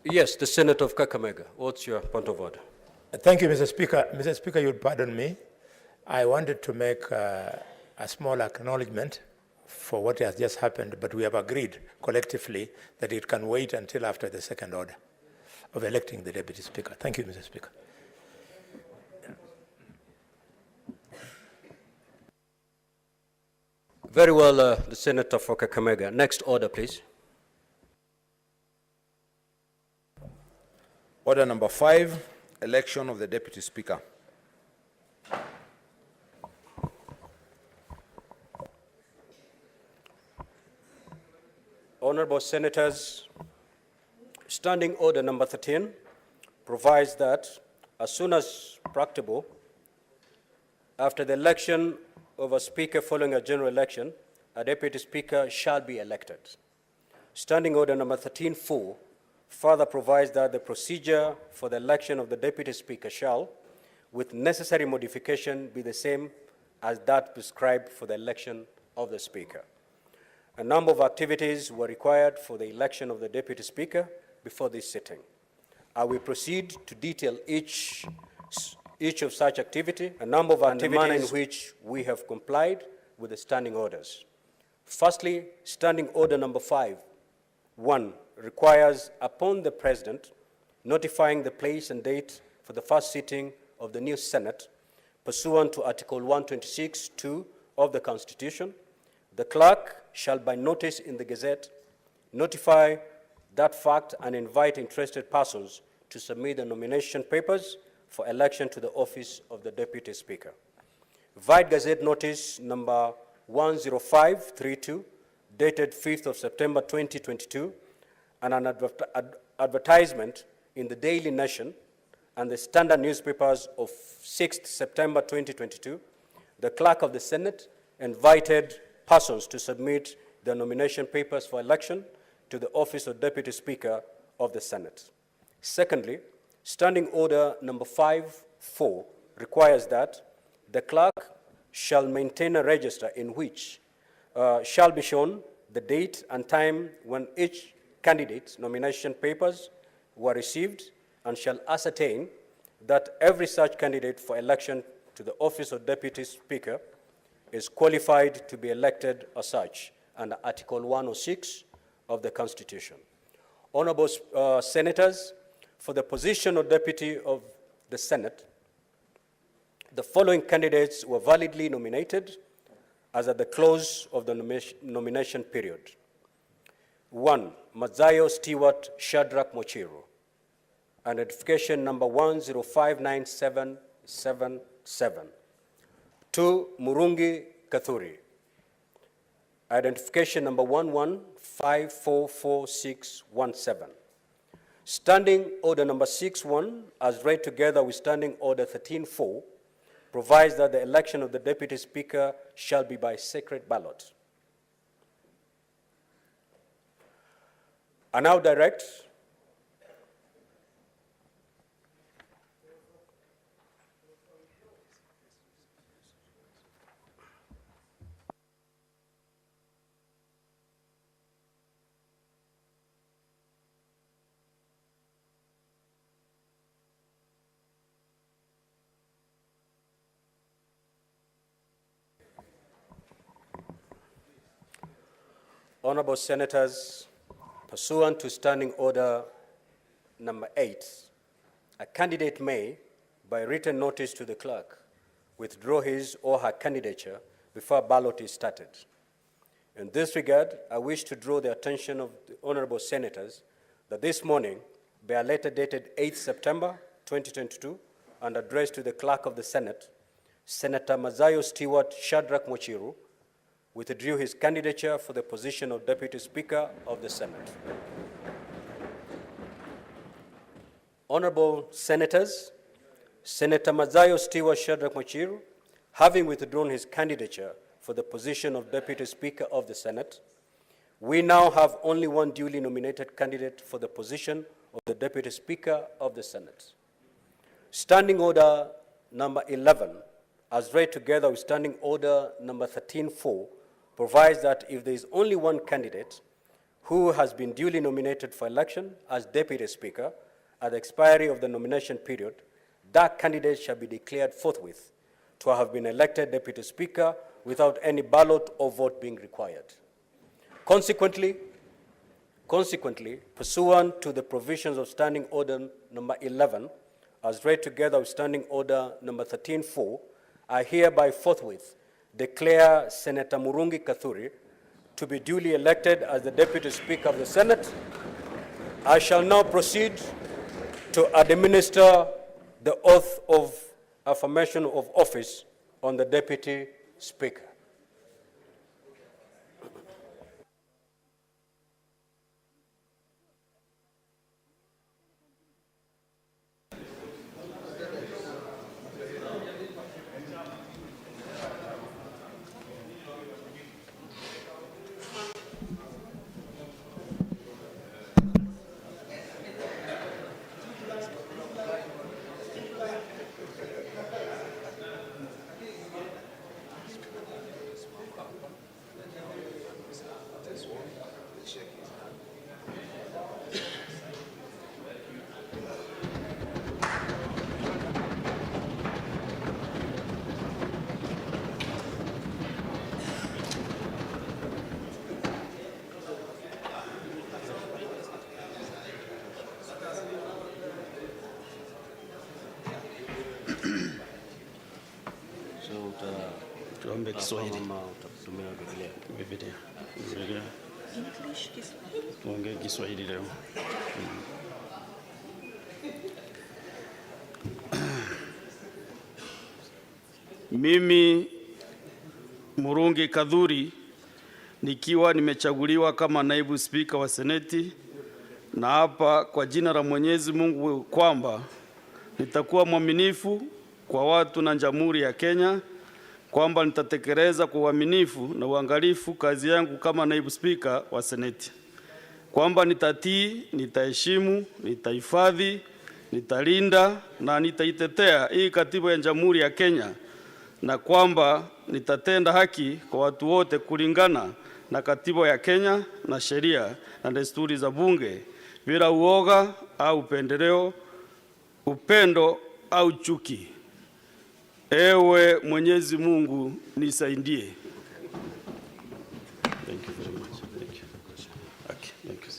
Yes, the Senator of Kakamega. What's your point of order? Thank you, Mr. Speaker. Mr. Speaker, you'll pardon me. I wanted to make a small acknowledgement for what has just happened, but we have agreed collectively that it can wait until after the second order of electing the Deputy Speaker. Thank you, Mr. Speaker. Very well, the Senator for Kakamega. Next order, please. Order number 5, election of the Deputy Speaker. Honorable Senators, Standing Order number 13 provides that as soon as practicable, after the election of a Speaker following a general election, a Deputy Speaker shall be elected. Standing Order number 13.4 further provides that the procedure for the election of the Deputy Speaker shall, with necessary modification, be the same as that prescribed for the election of the Speaker. A number of activities were required for the election of the Deputy Speaker before this sitting. I will proceed to detail each of such activity, a number of activities, and the manner in which we have complied with the standing orders. Firstly, Standing Order number 5, 1, requires upon the President notifying the place and date for the first sitting of the new Senate, pursuant to Article 126(2) of the Constitution, the clerk shall by notice in the Gazette notify that fact and invite interested persons to submit the nomination papers for election to the office of the Deputy Speaker. Vide Gazette Notice number 10532, dated 5th of September 2022, and an advertisement in the Daily Nation and the Standard newspapers of 6th September 2022, the Clerk of the Senate invited persons to submit their nomination papers for election to the office of Deputy Speaker of the Senate. Secondly, Standing Order number 5.4 requires that the clerk shall maintain a register in which shall be shown the date and time when each candidate's nomination papers were received, and shall ascertain that every such candidate for election to the office of Deputy Speaker is qualified to be elected as such under Article 106 of the Constitution. Honorable Senators, for the position of Deputy of the Senate, the following candidates were validly nominated as at the close of the nomination period. 1, Mazayo Stewart Shadrach Mochiru, identification number 1059777. 2, Murungi Kathuri, identification number 11544617. Standing Order number 6.1, as read together with Standing Order 13.4, provides that the election of the Deputy Speaker shall be by secret ballot. I now direct Honorable Senators, pursuant to Standing Order number 8, a candidate may, by written notice to the clerk, withdraw his or her candidature before a ballot is started. In this regard, I wish to draw the attention of the Honorable Senators that this morning, by a letter dated 8th September 2022 and addressed to the Clerk of the Senate, Senator Mazayo Stewart Shadrach Mochiru withdrew his candidature for the position of Deputy Speaker of the Senate. Honorable Senators, Senator Mazayo Stewart Shadrach Mochiru, having withdrawn his candidature for the position of Deputy Speaker of the Senate, we now have only one duly nominated candidate for the position of the Deputy Speaker of the Senate. Standing Order number 11, as read together with Standing Order number 13.4, provides that if there is only one candidate who has been duly nominated for election as Deputy Speaker at the expiry of the nomination period, that candidate shall be declared forthwith to have been elected Deputy Speaker without any ballot or vote being required. Consequently, pursuant to the provisions of Standing Order number 11, as read together with Standing Order number 13.4, I hereby forthwith declare Senator Murungi Kathuri to be duly elected as the Deputy Speaker of the Senate. I shall now proceed to administer the oath of affirmation of office on the Deputy Speaker. Tuombe Kiswahili. Utatumia Biblia. Biblia. Biblia. Tuongee Kiswahili leo. Mimi Murungi Kathuri nikiwa nimechaguliwa kama naibu spika wa Seneti, na hapa kwa jina la Mwenyezi Mungu kwamba nitakuwa mwaminifu kwa watu na Jamhuri ya Kenya, kwamba nitatekeleza kwa uaminifu na uangalifu kazi yangu kama naibu spika wa Seneti, kwamba nitatii, nitaheshimu, nitahifadhi, nitalinda na nitaitetea hii katiba ya Jamhuri ya Kenya, na kwamba nitatenda haki kwa watu wote kulingana na katiba ya Kenya na sheria na desturi za bunge bila uoga au upendeleo, upendo au chuki. Ewe Mwenyezi Mungu nisaidie. Thank you very much. Thank you. Okay, thank you.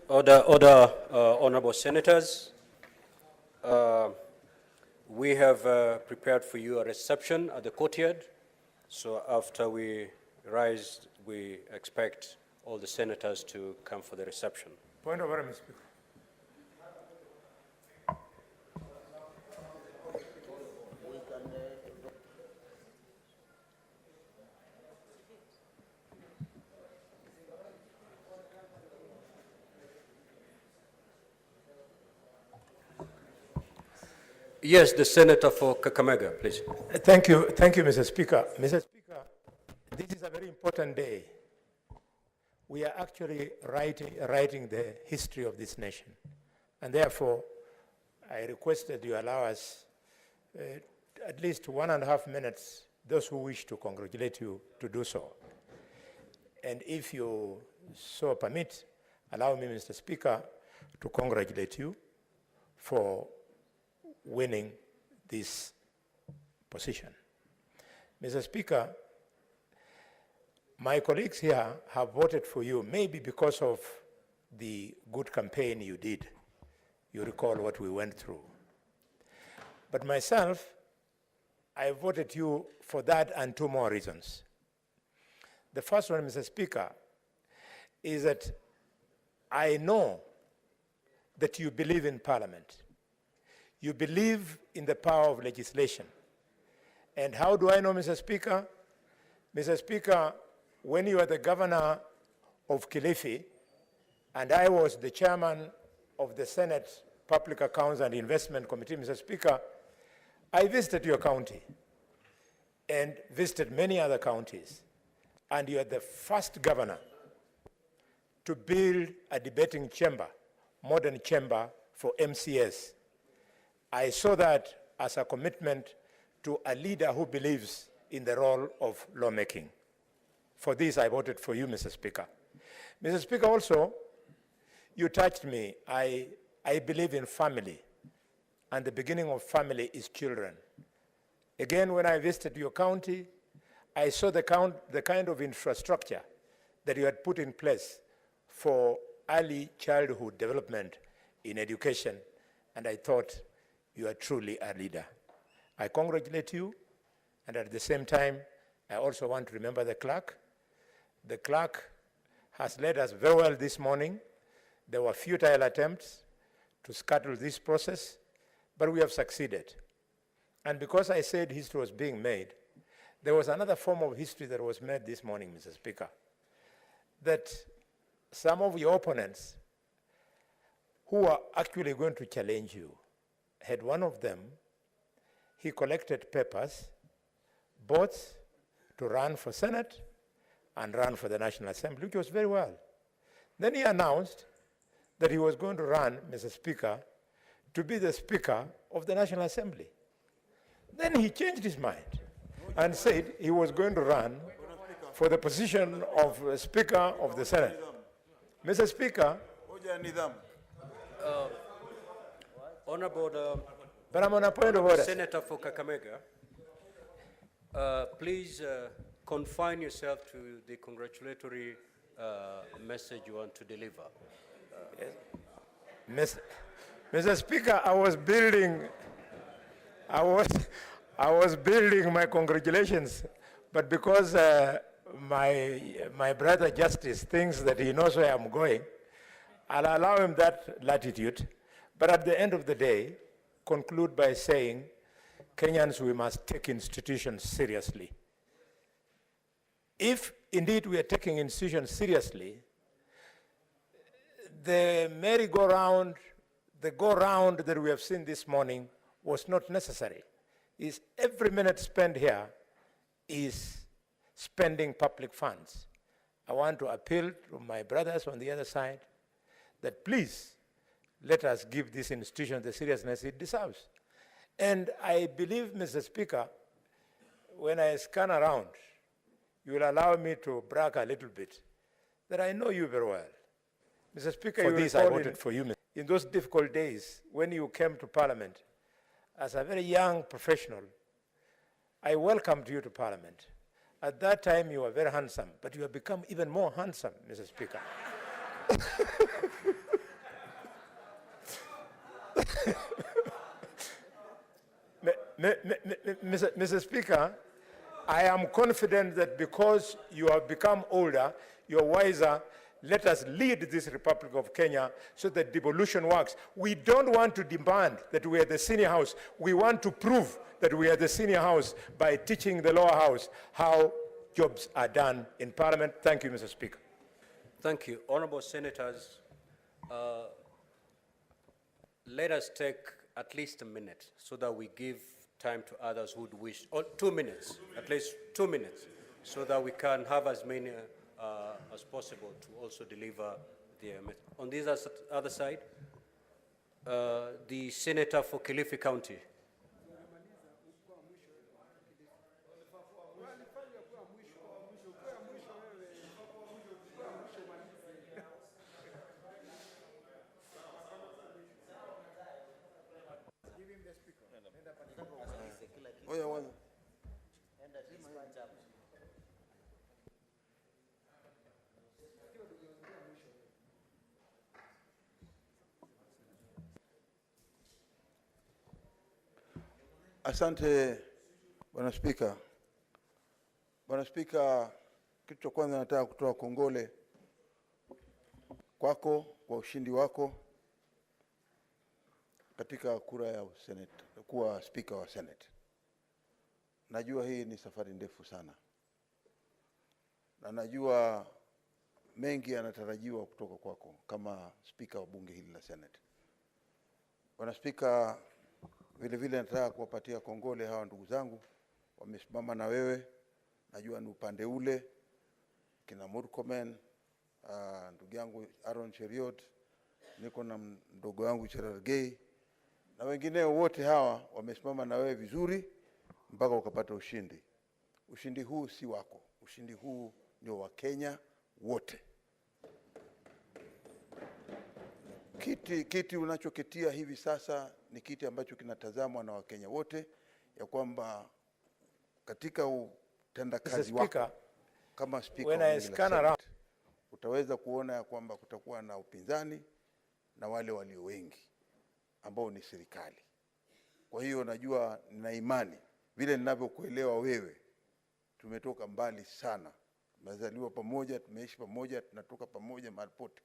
Honorable Senators, we have prepared for you a reception at the courtyard. So after we rise, we expect all the senators to come for the reception. Point of order, Mr. Speaker. Yes, the senator for Kakamega, please. Thank you, Mr. Speaker. Mr. Speaker, this is a very important day. We are actually writing the history of this nation. And therefore, I request that you allow us at least 1.5 minutes, those who wish to congratulate you, to do so. And if you so permit, allow me, Mr. Speaker, to congratulate you for winning this position. Mr. Speaker, my colleagues here have voted for you, maybe because of the good campaign you did. You recall what we went through. But myself, I voted you for that and 2 more reasons. The first one, Mr. Speaker, is that I know that you believe in Parliament. You believe in the power of legislation. And how do I know, Mr. Speaker? Mr. Speaker, when you were the governor of Kilifi, and I was the chairman of the Senate Public Accounts and Investment Committee, Mr. Speaker, I visited your county and visited many other counties. And you are the first governor to build a debating chamber, modern chamber for MCS. I saw that as a commitment to a leader who believes in the role of lawmaking. For this, I voted for you, Mr. Speaker. Mr. Speaker, also, you touched me. I believe in family, and the beginning of family is children. Again, when I visited your county, I saw the kind of infrastructure that you had put in place for early childhood development in education, and I thought you are truly a leader. I congratulate you, and at the same time, I also want to remember the clerk. The clerk has led us very well this morning. There were futile attempts to scuttle this process, but we have succeeded. And because I said history was being made, there was another form of history that was made this morning, Mr. Speaker, that some of your opponents who are actually going to challenge you had one of them, he collected papers, both to run for Senate and run for the National Assembly, which was very well. Then he announced that he was going to run, Mr. Speaker, to be the Speaker of the National Assembly. Then he changed his mind and said he was going to run for the position of Speaker of the Senate. Mr. Speaker, Honorable but I'm on a point of order. Senator for Kakamega, please confine yourself to the congratulatory message you want to deliver. Mr. Speaker, I was building my congratulations, but because my brother Justice thinks that he knows where I'm going, I'll allow him that latitude. But at the end of the day, conclude by saying, Kenyans, we must take institutions seriously. If indeed we are taking institutions seriously, the merry-go-round, the go-round that we have seen this morning was not necessary. Is every minute spent here is spending public funds. I want to appeal to my brothers on the other side that please let us give this institution the seriousness it deserves. And I believe, Mr. Speaker, when I scan around, you will allow me to brag a little bit that I know you very well. Mr. Speaker, for this I voted for you. In those difficult days when you came to Parliament as a very young professional, I welcomed you to Parliament. At that time, you were very handsome, but you have become even more handsome, Mr. Speaker. Mr. Speaker, I am confident that because you have become older, you're wiser, let us lead this Republic of Kenya so that devolution works. We don't want to demand that we are the senior house. We want to prove that we are the senior house by teaching the lower house how jobs are done in Parliament. Thank you, Mr. Speaker. Thank you. Honorable Senators, let us take at least a minute so that we give time to others who would wish, or 2 minutes, at least 2 minutes, so that we can have as many as possible to also deliver their message. On this other side, the Senator for Kilifi County. Asante Bwana Spika. Bwana Spika, kitu cha kwanza nataka kutoa kongole kwako kwa ushindi wako katika kura ya Senate, kuwa Spika wa Senate. Najua hii ni safari ndefu sana, na najua mengi yanatarajiwa kutoka kwako kama Spika wa bunge hili la Senate. Bwana Spika, vile vile nataka kuwapatia kongole hawa ndugu zangu wamesimama na wewe. Najua ni upande ule kina Murkomen, ndugu yangu Aaron Cheriot, niko na ndugu yangu Cherargei na wengineo wote hawa wamesimama na wewe vizuri mpaka ukapata ushindi. Ushindi huu si wako, ushindi huu ni wa Kenya wote. Kiti unachokitia hivi sasa ni kiti ambacho kinatazamwa na Wakenya wote, ya kwamba katika utendakazi wako kama Spika utaweza kuona ya kwamba kutakuwa na upinzani na wale walio wengi ambao ni serikali. Kwa hiyo najua, nina imani vile ninavyokuelewa wewe, tumetoka mbali sana, tumezaliwa pamoja, tumeishi pamoja, tunatoka pamoja mahali pote.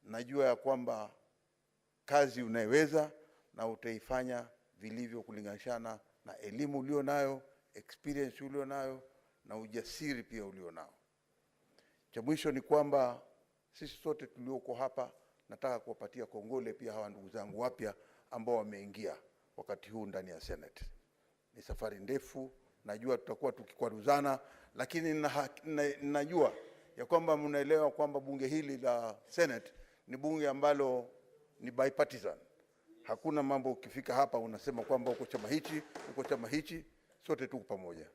Najua ya kwamba kazi unaiweza na utaifanya vilivyo kulinganishana na elimu ulio nayo, experience ulio nayo na ujasiri pia ulio nao. Cha mwisho ni kwamba sisi sote tulioko hapa, nataka kuwapatia kongole pia hawa ndugu zangu wapya ambao wameingia wakati huu ndani ya Senate. Ni safari ndefu, najua tutakuwa tukikwaruzana, lakini najua ya kwamba mnaelewa kwamba bunge hili la Senate ni bunge ambalo ni bipartisan. Hakuna mambo ukifika hapa unasema kwamba uko chama hichi, sote tuko pamoja.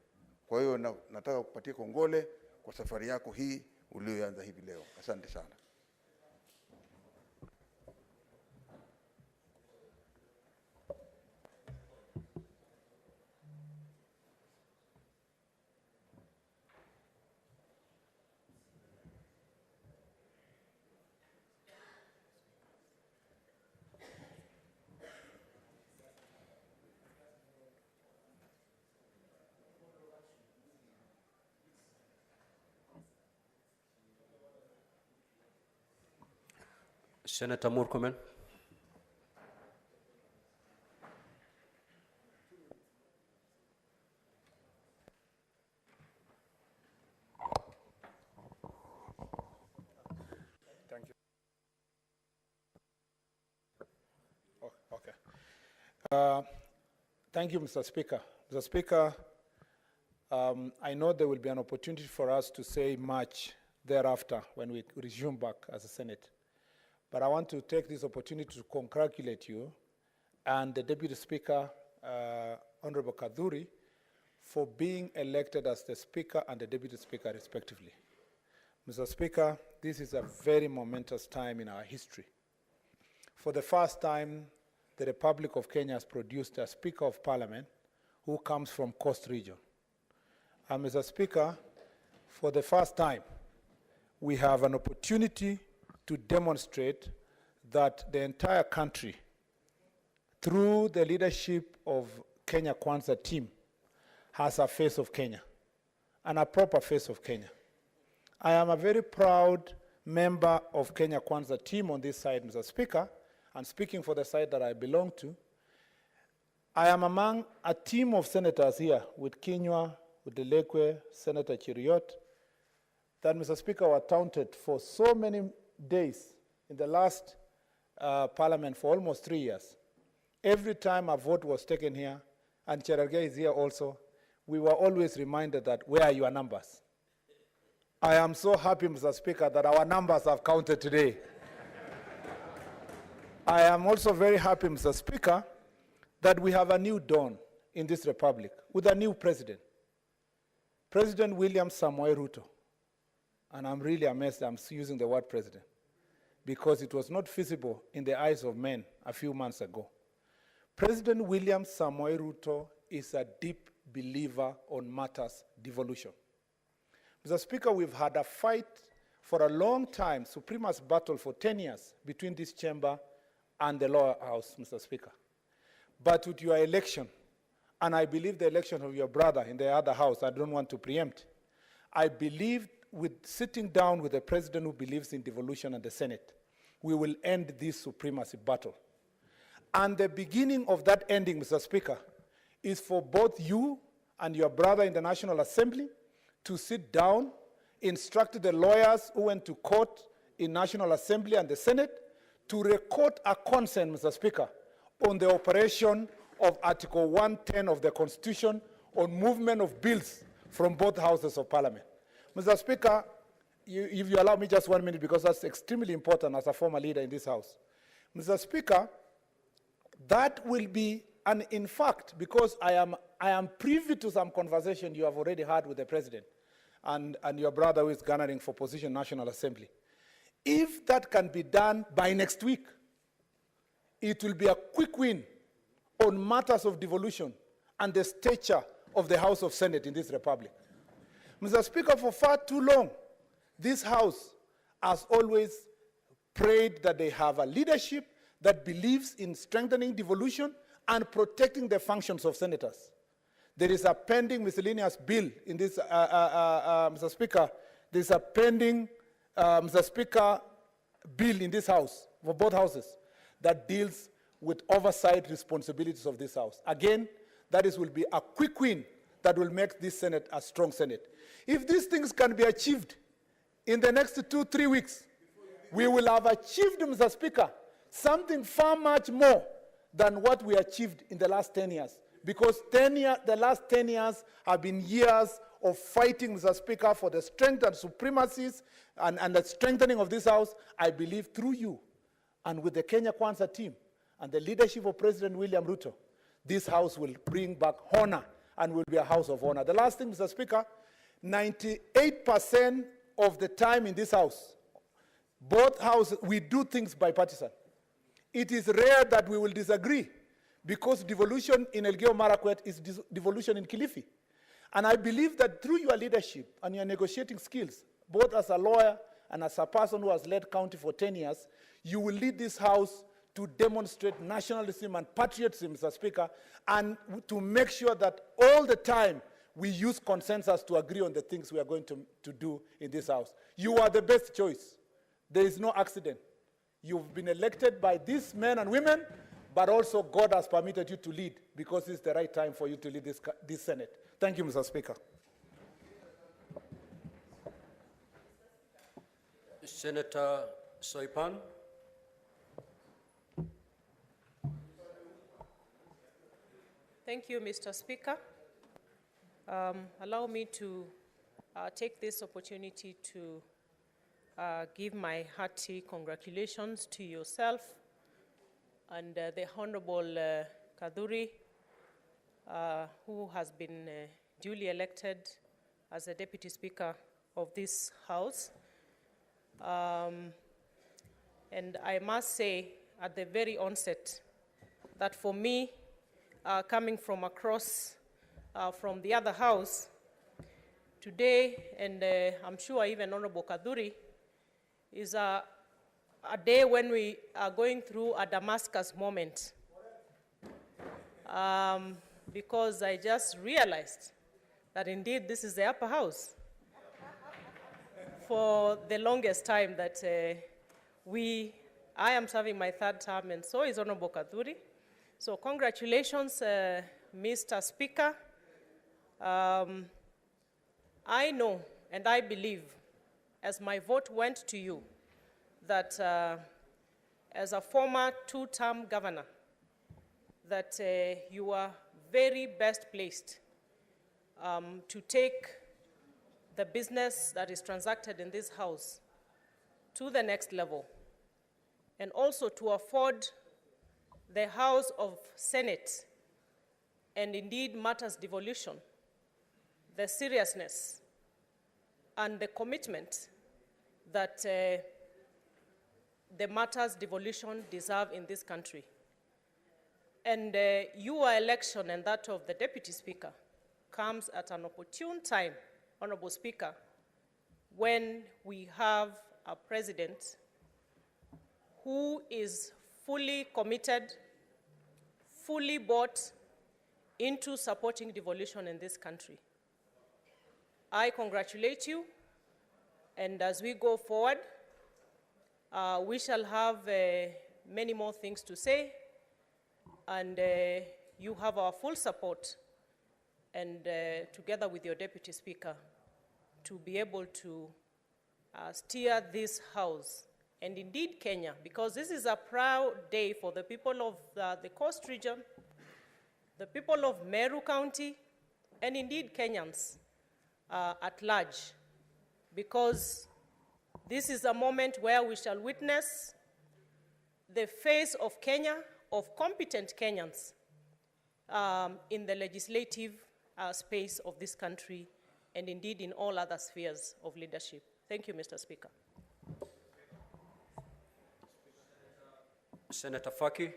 Kwa hiyo nataka kupatia kongole kwa safari yako hii ulioanza hivi leo. Asante sana. Senator Murkomen. Thank you. Oh, okay. Thank you, Mr. Speaker. Mr. Speaker, I know there will be an opportunity for us to say much thereafter when we resume back as a Senate. But I want to take this opportunity to congratulate you and the Deputy Speaker, Honorable Kaduri, for being elected as the Speaker and the Deputy Speaker respectively. Mr. Speaker, this is a very momentous time in our history. For the first time, the Republic of Kenya has produced a Speaker of Parliament who comes from Coast Region. And Mr. Speaker, for the first time, we have an opportunity to demonstrate that the entire country, through the leadership of Kenya Kwanza team, has a face of Kenya, and a proper face of Kenya. I am a very proud member of Kenya Kwanza team on this side, Mr. Speaker, and speaking for the side that I belong to. I am among a team of senators here with Kinyua, with Delekwe, Senator Chiriot, that, Mr. Speaker, were taunted for so many days in the last parliament for almost 3 years. Every time a vote was taken here, and Cherargei is here also, we were always reminded that, where are your numbers? I am so happy, Mr. Speaker, that our numbers have counted today. I am also very happy, Mr. Speaker, that we have a new dawn in this republic with a new president, President William Samoei Ruto. And I'm really amazed I'm using the word president, because it was not feasible in the eyes of men a few months ago. President William Samoei Ruto is a deep believer on matters devolution. Mr. Speaker, we've had a fight for a long time, supremacy battle for 10 years between this chamber and the lower house, Mr. Speaker. But with your election, and I believe the election of your brother in the other house, I don't want to preempt, I believe with sitting down with a president who believes in devolution and the Senate, we will end this supremacy battle. And the beginning of that ending, Mr. Speaker, is for both you and your brother in the National Assembly to sit down, instruct the lawyers who went to court in National Assembly and the Senate to record a consent, Mr. Speaker, on the operation of Article 110 of the Constitution on movement of bills from both houses of Parliament. Mr. Speaker, if you allow me just 1 minute, because that's extremely important as a former leader in this House. Mr. Speaker, that will be, and in fact, because I am privy to some conversation you have already had with the President and your brother who is garnering for position National Assembly. If that can be done by next week, it will be a quick win on matters of devolution and the stature of the House of Senate in this republic. Mr. Speaker, for far too long, this House has always prayed that they have a leadership that believes in strengthening devolution and protecting the functions of senators. There is a pending miscellaneous bill in this, Mr. Speaker. There is a pending, Mr. Speaker, bill in this House, for both houses, that deals with oversight responsibilities of this House. Again, will be a quick win that will make this Senate a strong Senate. If these things can be achieved in the next 2-3 weeks, we will have achieved, Mr. Speaker, something far much more than what we achieved in the last 10 years. Because the last 10 years have been years of fighting, Mr. Speaker, for the strength and supremacies and the strengthening of this House. I believe through you and with the Kenya Kwanza team and the leadership of President William Ruto, this House will bring back honor and will be a house of honor. The last thing, Mr. Speaker, 98% of the time in this House, both houses, we do things bipartisan. It is rare that we will disagree, because devolution in Elgeyo Marakwet is devolution in Kilifi. And I believe that through your leadership and your negotiating skills, both as a lawyer and as a person who has led county for 10 years, you will lead this House to demonstrate nationalism and patriotism, Mr. Speaker, and to make sure that all the time we use consensus to agree on the things we are going to do in this House. You are the best choice. There is no accident. You've been elected by these men and women, but also God has permitted you to lead, because it's the right time for you to lead this Senate. Thank you, Mr. Speaker. Senator Soipan. Thank you, Mr. Speaker. Allow me to take this opportunity to give my hearty congratulations to yourself and the Honorable Kaduri, who has been duly elected as a Deputy Speaker of this House. And I must say at the very onset that for me, coming from across from the other house, today, and I'm sure even Honorable Kaduri, is a day when we are going through a Damascus moment. Because I just realized that indeed this is the upper house for the longest time that I am serving my third term, and so is Honorable Kaduri. So congratulations, Mr. Speaker. I know and I believe, as my vote went to you, that as a former two-term governor, that you are very best placed to take the business that is transacted in this house to the next level, and also to afford the House of Senate, and indeed matters devolution, the seriousness and the commitment that the matters devolution deserve in this country. And your election and that of the Deputy Speaker comes at an opportune time, Honorable Speaker, when we have a president who is fully committed, fully bought into supporting devolution in this country. I congratulate you, and as we go forward, we shall have many more things to say, and you have our full support, and together with your Deputy Speaker, to be able to steer this House, and indeed Kenya, because this is a proud day for the people of the Coast region, the people of Meru County, and indeed Kenyans at large, because this is a moment where we shall witness the face of Kenya, of competent Kenyans in the legislative space of this country, and indeed in all other spheres of leadership. Thank you, Mr. Speaker. Senator Faki.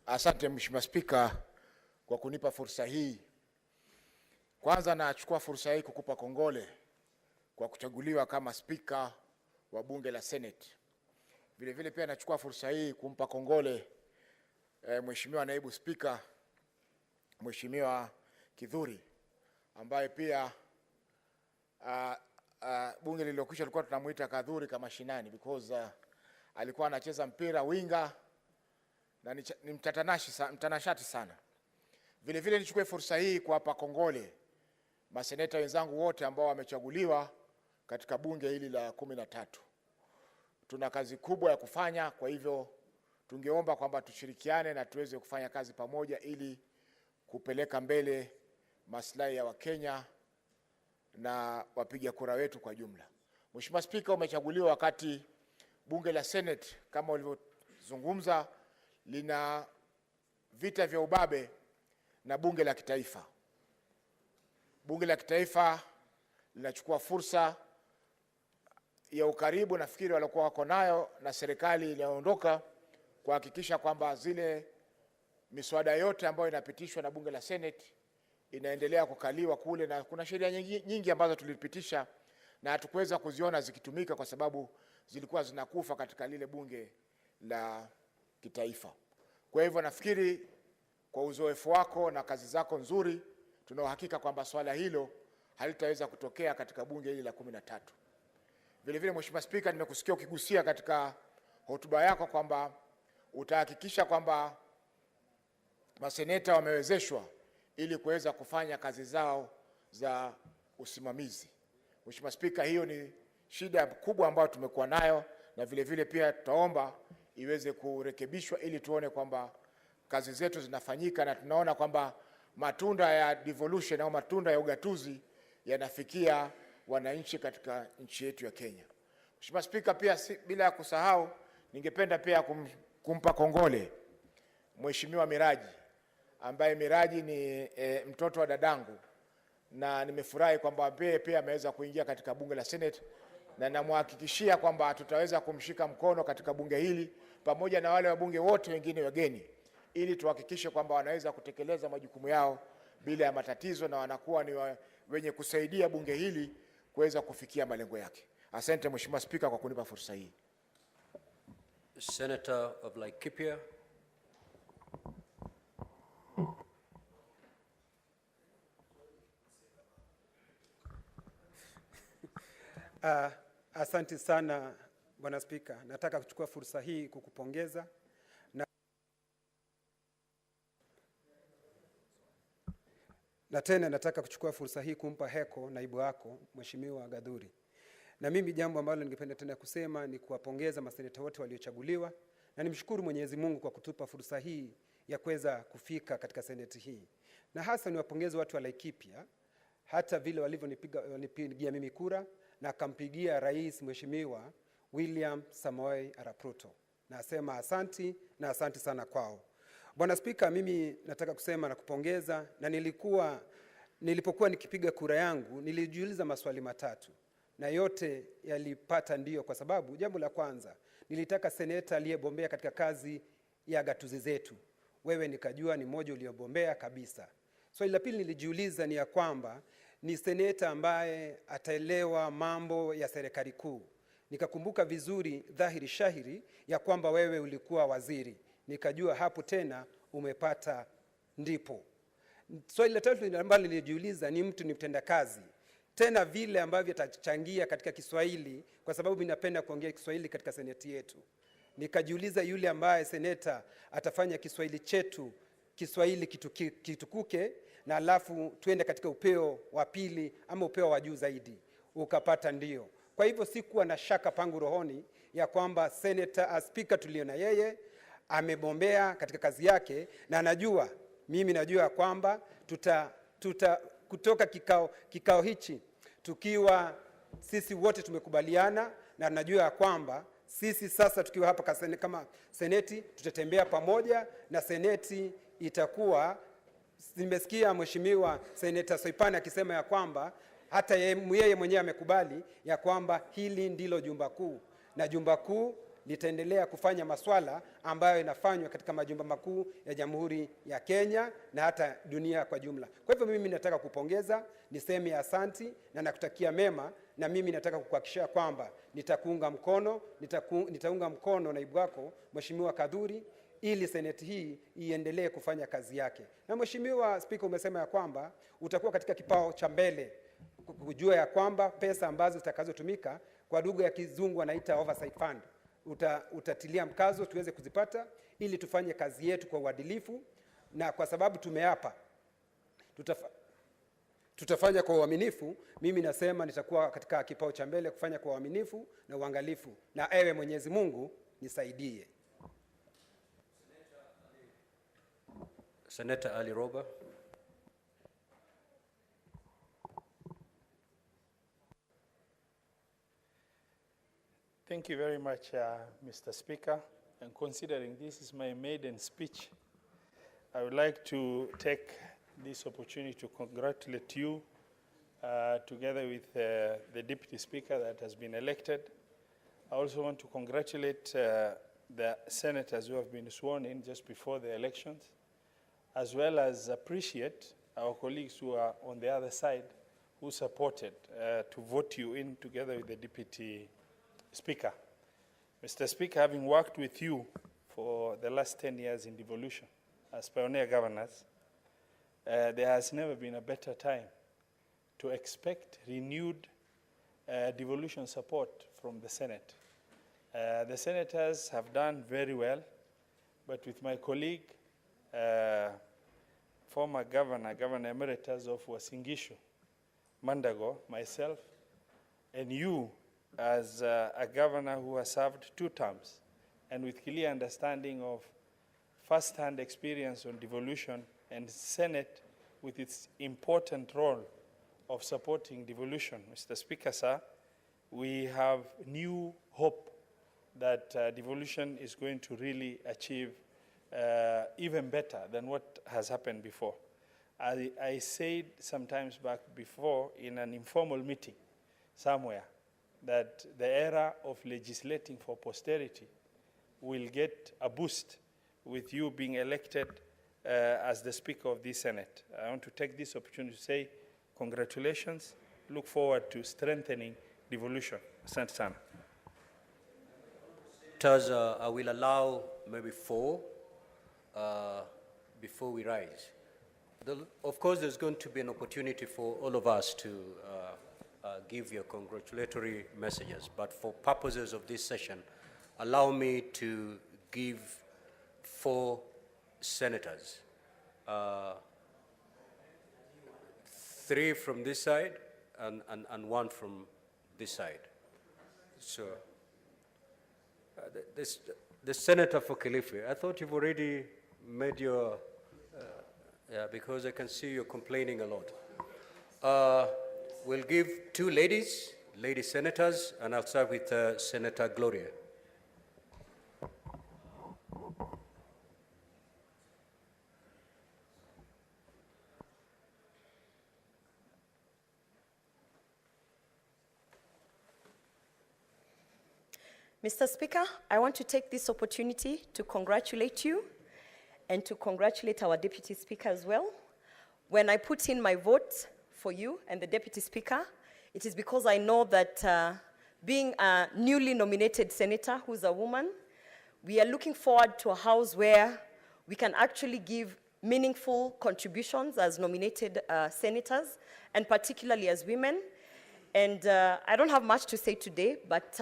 Asante Mheshimiwa Spika kwa kunipa fursa hii. Kwanza nachukua fursa hii kukupa kongole kwa kuchaguliwa kama Spika wa Bunge la Senate. Vile vile pia nachukua fursa hii kumpa kongole Mheshimiwa Naibu Spika, Mheshimiwa Kidhuri, ambaye pia bunge lililokwisha tulikuwa tunamuita Kadhuri kama shinani because alikuwa anacheza mpira winga na ni mtanashati sana. Vile vile nichukue fursa hii kuwapa kongole maseneta wenzangu wote ambao wamechaguliwa katika bunge hili la 13. Tuna kazi kubwa ya kufanya, kwa hivyo tungeomba kwamba tushirikiane na tuweze kufanya kazi pamoja ili kupeleka mbele maslahi ya Wakenya na wapiga kura wetu kwa jumla. Mheshimiwa Spika, umechaguliwa wakati bunge la Senate kama ulivyozungumza lina vita vya ubabe na bunge la kitaifa. Bunge la kitaifa linachukua fursa ya ukaribu nafikiri walikuwa wako nayo na serikali iliyoondoka kuhakikisha kwamba zile miswada yote ambayo inapitishwa na bunge la Senate inaendelea kukaliwa kule, na kuna sheria nyingi ambazo tulipitisha na hatukuweza kuziona zikitumika kwa sababu zilikuwa zinakufa katika lile bunge la kitaifa. Kwa hivyo nafikiri kwa uzoefu wako na kazi zako nzuri, tuna uhakika kwamba swala hilo halitaweza kutokea katika bunge hili la 13. Vile vile Mheshimiwa Spika, nimekusikia ukigusia katika hotuba yako kwamba utahakikisha kwamba maseneta wamewezeshwa ili kuweza kufanya kazi zao za usimamizi. Mheshimiwa Spika, hiyo ni shida kubwa ambayo tumekuwa nayo, na vile vile pia tutaomba iweze kurekebishwa ili tuone kwamba kazi zetu zinafanyika na tunaona kwamba matunda ya devolution au matunda ya ugatuzi yanafikia wananchi katika nchi yetu ya Kenya. Mheshimiwa Spika, pia bila ya kusahau, ningependa pia kumpa kongole Mheshimiwa Miraji, ambaye Miraji ni mtoto wa dadangu, na nimefurahi kwamba pia ameweza kuingia katika bunge la Senate, na namhakikishia kwamba tutaweza kumshika mkono katika bunge hili pamoja na wale wabunge wote wengine wageni, ili tuhakikishe kwamba wanaweza kutekeleza majukumu yao bila ya matatizo na wanakuwa ni wenye kusaidia bunge hili kuweza kufikia malengo yake. Asante Mheshimiwa Spika kwa kunipa fursa hii. Senator of Laikipia. Asante sana Bwana Spika. Nataka kuchukua fursa hii kukupongeza na tena nataka kuchukua fursa hii kumpa heko naibu wako Mheshimiwa Gathuri. Na mimi jambo ambalo ningependa tena kusema ni kuwapongeza maseneta wote waliochaguliwa na nimshukuru Mwenyezi Mungu kwa kutupa fursa hii ya kuweza kufika katika seneti hii. Na hasa niwapongeze watu wa Laikipia hata vile walivyonipigia mimi kura na akampigia Rais Mheshimiwa William Samoei Arap Ruto. Nasema asanti na asanti sana kwao. Bwana Spika, mimi nataka kusema na kupongeza, na nilipokuwa nikipiga kura yangu nilijiuliza maswali matatu na yote yalipata ndio, kwa sababu jambo la kwanza nilitaka seneta aliyebombea katika kazi ya gatuzi zetu. Wewe nikajua ni mmoja uliobombea kabisa. Swali la pili nilijiuliza ni ya kwamba ni seneta ambaye ataelewa mambo ya serikali kuu. Nikakumbuka vizuri dhahiri shahiri ya kwamba wewe ulikuwa waziri. Nikajua hapo tena umepata ndipo. Swali la tatu ambalo nilijiuliza ni mtu ni mtendakazi. Tena vile ambavyo atachangia katika Kiswahili, kwa sababu mimi napenda kuongea Kiswahili katika seneti yetu. Nikajiuliza yule ambaye seneta atafanya Kiswahili chetu, Kiswahili kitukuke, na alafu tuende katika upeo wa pili ama upeo wa juu zaidi. Ukapata ndio. Kwa hivyo sikuwa na shaka pangu rohoni ya kwamba seneta speaker tuliona yeye amebombea katika kazi yake, na najua mimi najua kwamba kutoka kikao hichi tukiwa sisi wote tumekubaliana, na najua kwamba sisi sasa tukiwa hapa kama seneti tutatembea pamoja na seneti itakuwa. Nimesikia Mheshimiwa Seneta Soipane akisema ya kwamba hata yeye mwenyewe amekubali ya kwamba hili ndilo jumba kuu, na jumba kuu litaendelea kufanya maswala ambayo inafanywa katika majumba makuu ya Jamhuri ya Kenya na hata dunia kwa jumla. Kwa hivyo mimi nataka kupongeza, niseme asanti na nakutakia mema, na mimi nataka kukuhakikishia kwamba nitaunga mkono naibu wako Mheshimiwa Gathuri ili seneti hii iendelee kufanya kazi yake. Na Mheshimiwa Spika, umesema ya kwamba utakuwa katika kipao cha mbele kujua ya kwamba pesa ambazo zitakazotumika kwa lugha ya kizungu wanaita oversight fund utatilia mkazo tuweze kuzipata ili tufanye kazi yetu kwa uadilifu, na kwa sababu tumeapa tutafanya kwa uaminifu. Mimi nasema nitakuwa katika kipao cha mbele kufanya kwa uaminifu na uangalifu, na ewe Mwenyezi Mungu nisaidie. Senator Ali Roba. Thank you very much, Mr. Speaker. And considering this is my maiden speech, I would like to take this opportunity to congratulate you together with the Deputy Speaker that has been elected. I also want to congratulate the senators who have been sworn in just before the elections, as well as appreciate our colleagues who are on the other side who supported to vote you in together with the Deputy Speaker. Mr. Speaker, having worked with you for the last 10 years in devolution as pioneer governors, there has never been a better time to expect renewed devolution support from the Senate. The senators have done very well, but with my colleague, former Governor Emeritus of Uasin Gishu, Mandago, myself, and you as a governor who has served 2 terms, and with clear understanding of first-hand experience on devolution, and Senate with its important role of supporting devolution. Mr. Speaker, sir, we have new hope that devolution is going to really achieve even better than what has happened before. I said sometimes back before in an informal meeting somewhere that the era of legislating for posterity will get a boost with you being elected as the Speaker of this Senate. I want to take this opportunity to say congratulations look forward to strengthening devolution. Asante sana. Thus, I will allow maybe 4 before we rise. Of course, there's going to be an opportunity for all of us to give your congratulatory messages, but for purposes of this session, allow me to give 4 senators, 3 from this side and 1 from this side. So, the senator for Kilifi, I thought you've already made your, yeah, because I can see you're complaining a lot. We'll give 2 ladies, lady senators, and I'll start with Senator Gloria. Mr. Speaker, I want to take this opportunity to congratulate you and to congratulate our Deputy Speaker as well. When I put in my vote for you and the Deputy Speaker, it is because I know that being a newly nominated senator who's a woman, we are looking forward to a house where we can actually give meaningful contributions as nominated senators, and particularly as women. And I don't have much to say today, but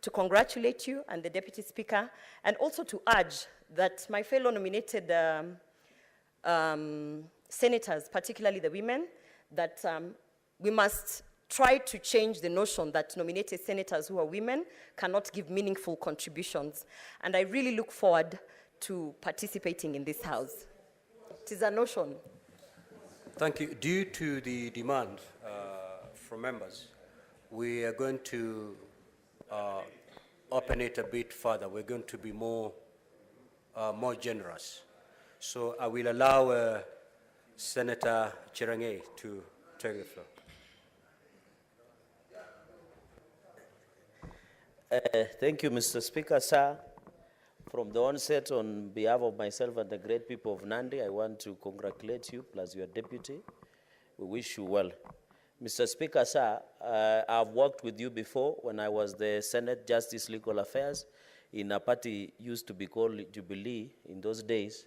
to congratulate you and the Deputy Speaker, and also to urge that my fellow nominated senators, particularly the women, that we must try to change the notion that nominated senators who are women cannot give meaningful contributions. And I really look forward to participating in this House. It is a notion. Thank you. Due to the demand from members, we are going to open it a bit further. We're going to be more generous. So I will allow Senator Cherang'ei to take the floor. Thank you, Mr. Speaker, sir. From the onset, on behalf of myself and the great people of Nandi, I want to congratulate you, plus your deputy. We wish you well. Mr. Speaker, sir, I've worked with you before when I was the Senate Justice Legal Affairs in a party used to be called Jubilee in those days.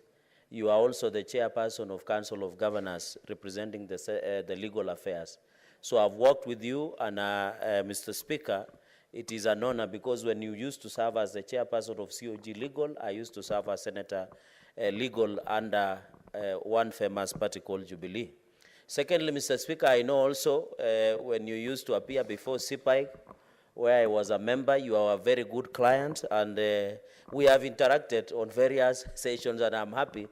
You are also the chairperson of Council of Governors representing the legal affairs. So I've worked with you, and Mr. Speaker, it is an honor because when you used to serve as the chairperson of COG Legal, I used to serve as Senator Legal under one famous party called Jubilee. Secondly, Mr. Speaker, I know also when you used to appear before CPIC, where I was a member, you are a very good client, and we have interacted on various sessions, and I'm happy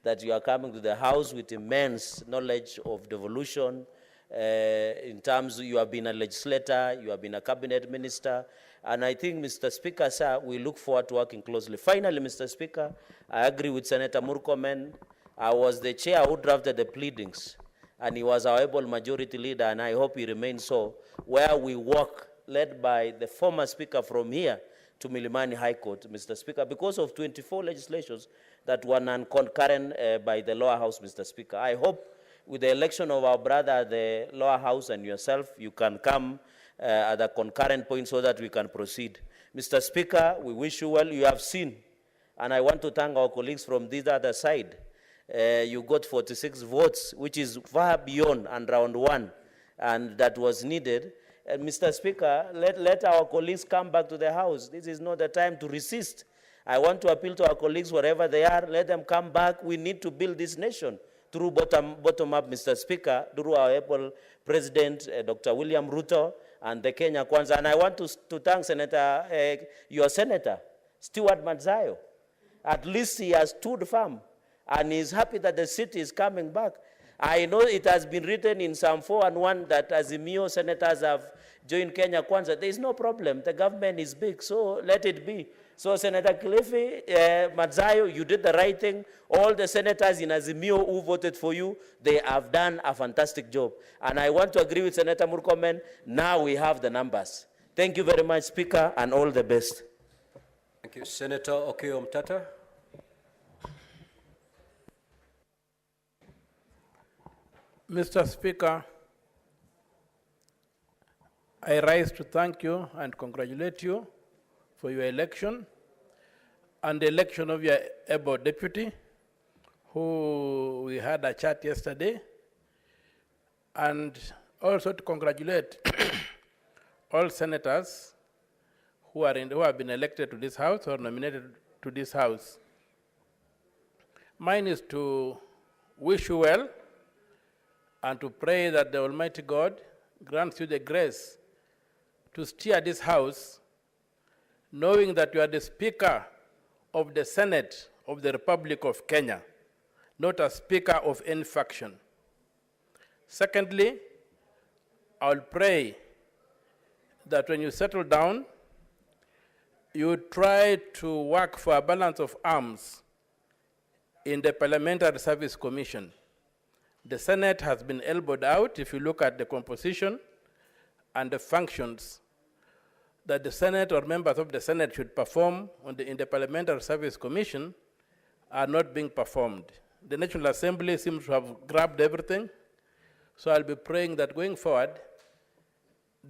that you are coming to the House with immense knowledge of devolution. In terms, you have been a legislator, you have been a cabinet minister, and I think, Mr. Speaker, sir, we look forward to working closely. Finally, Mr. Speaker, I agree with Senator Murkomen. I was the chair who drafted the pleadings, and he was our able majority leader, and I hope he remains so, where we work, led by the former speaker from here to Milimani High Court, Mr. Speaker, because of 24 legislations that were non-concurrent by the lower house, Mr. Speaker. I hope with the election of our brother at the lower house and yourself, you can come at the concurrent point so that we can proceed. Mr. Speaker, we wish you well. You have seen, and I want to thank our colleagues from this other side. You got 46 votes, which is far beyond and round 1, and that was needed. Mr. Speaker, let our colleagues come back to the House. This is not the time to resist. I want to appeal to our colleagues wherever they are. Let them come back. We need to build this nation through bottom up, Mr. Speaker, through our able President, Dr. William Ruto, and the Kenya Kwanza. And I want to thank Senator, your Senator, Stuart Madzayo. At least he has stood firm, and he's happy that the city is coming back. I know it has been written in Psalm 4:1 that Azimio senators have joined Kenya Kwanza. There is no problem. The government is big, so let it be. So Senator Kilifi, Madzayo, you did the right thing. All the senators in Azimio who voted for you, they have done a fantastic job. And I want to agree with Senator Murkomen. Now we have the numbers. Thank you very much, Speaker, and all the best. Thank you. Senator Okiya Omtata. Mr. Speaker, I rise to thank you and congratulate you for your election and the election of your able deputy, who we had a chat yesterday, and also to congratulate all senators who have been elected to this house or nominated to this house. Mine is to wish you well and to pray that the Almighty God grants you the grace to steer this house, knowing that you are the Speaker of the Senate of the Republic of Kenya, not a speaker of any faction. Secondly, I'll pray that when you settle down, you try to work for a balance of arms in the Parliamentary Service Commission. The Senate has been elbowed out. If you look at the composition and the functions that the Senate or members of the Senate should perform in the Parliamentary Service Commission are not being performed. The National Assembly seems to have grabbed everything. So I'll be praying that going forward,